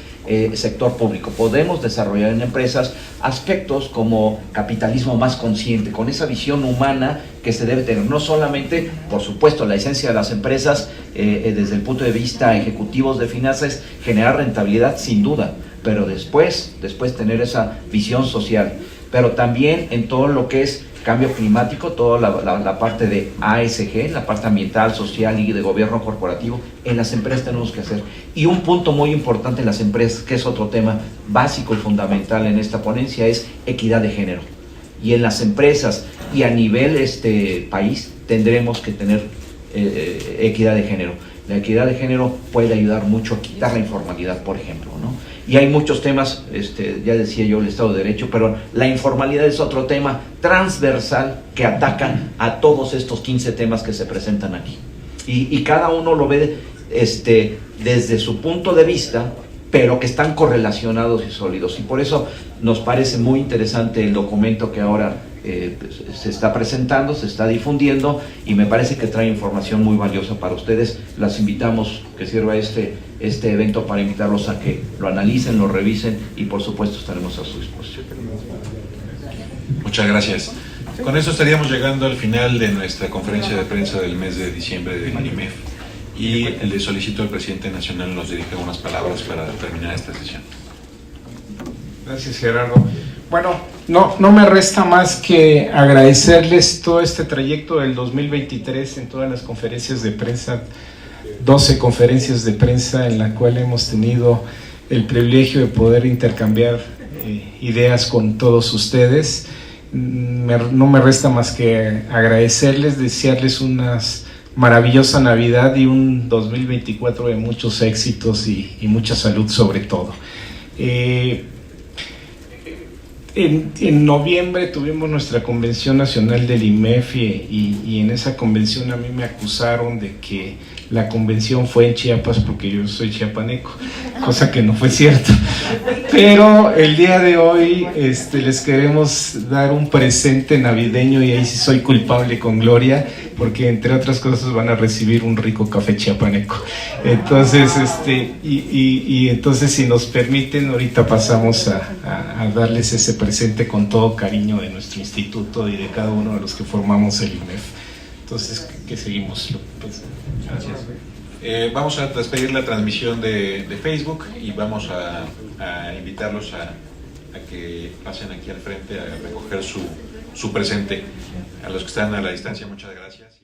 Speaker 5: sector público. Podemos desarrollar en empresas aspectos como capitalismo más consciente, con esa visión humana que se debe tener. No solamente, por supuesto, la esencia de las empresas desde el punto de vista ejecutivos de finanzas, generar rentabilidad sin duda, pero después tener esa visión social, pero también en todo lo que es cambio climático, toda la parte de ASG, la parte ambiental, social y de gobierno corporativo, en las empresas tenemos que hacer. Y un punto muy importante en las empresas, que es otro tema básico y fundamental en esta ponencia, es equidad de género. Y en las empresas y a nivel país tendremos que tener equidad de género. La equidad de género puede ayudar mucho a quitar la informalidad, por ejemplo, ¿no? Y hay muchos temas, ya decía yo, el Estado de Derecho, pero la informalidad es otro tema transversal que ataca a todos estos 15 temas que se presentan aquí. Y cada uno lo ve desde su punto de vista, pero que están correlacionados y sólidos. Y por eso nos parece muy interesante el documento que ahora se está presentando, se está difundiendo, y me parece que trae información muy valiosa para ustedes. Las invitamos, que sirva este evento para invitarlos a que lo analicen, lo revisen, y por supuesto estaremos a su disposición.
Speaker 1: Muchas gracias. Con eso estaríamos llegando al final de nuestra conferencia de prensa del mes de diciembre del IMEF, y le solicito al presidente nacional nos dirija unas palabras para terminar esta sesión.
Speaker 2: Gracias, Gerardo. Bueno, no me resta más que agradecerles todo este trayecto del 2023 en todas las conferencias de prensa, 12 conferencias de prensa en la cual hemos tenido el privilegio de poder intercambiar ideas con todos ustedes. No me resta más que agradecerles, desearles una maravillosa Navidad y un 2024 de muchos éxitos y mucha salud sobre todo. En noviembre tuvimos nuestra convención nacional del IMEF y en esa convención a mí me acusaron de que la convención fue en Chiapas porque yo soy chiapaneco, cosa que no fue cierto. Pero el día de hoy les queremos dar un presente navideño y ahí sí soy culpable con gloria, porque entre otras cosas van a recibir un rico café chiapaneco. Entonces, entonces si nos permiten, ahorita pasamos a darles ese presente con todo cariño de nuestro instituto y de cada uno de los que formamos el IMEF. Entonces, ¿qué seguimos?
Speaker 1: Gracias. Vamos a despedir la transmisión de Facebook y vamos a invitarlos a que pasen aquí al frente a recoger su presente. A los que están a la distancia, muchas gracias.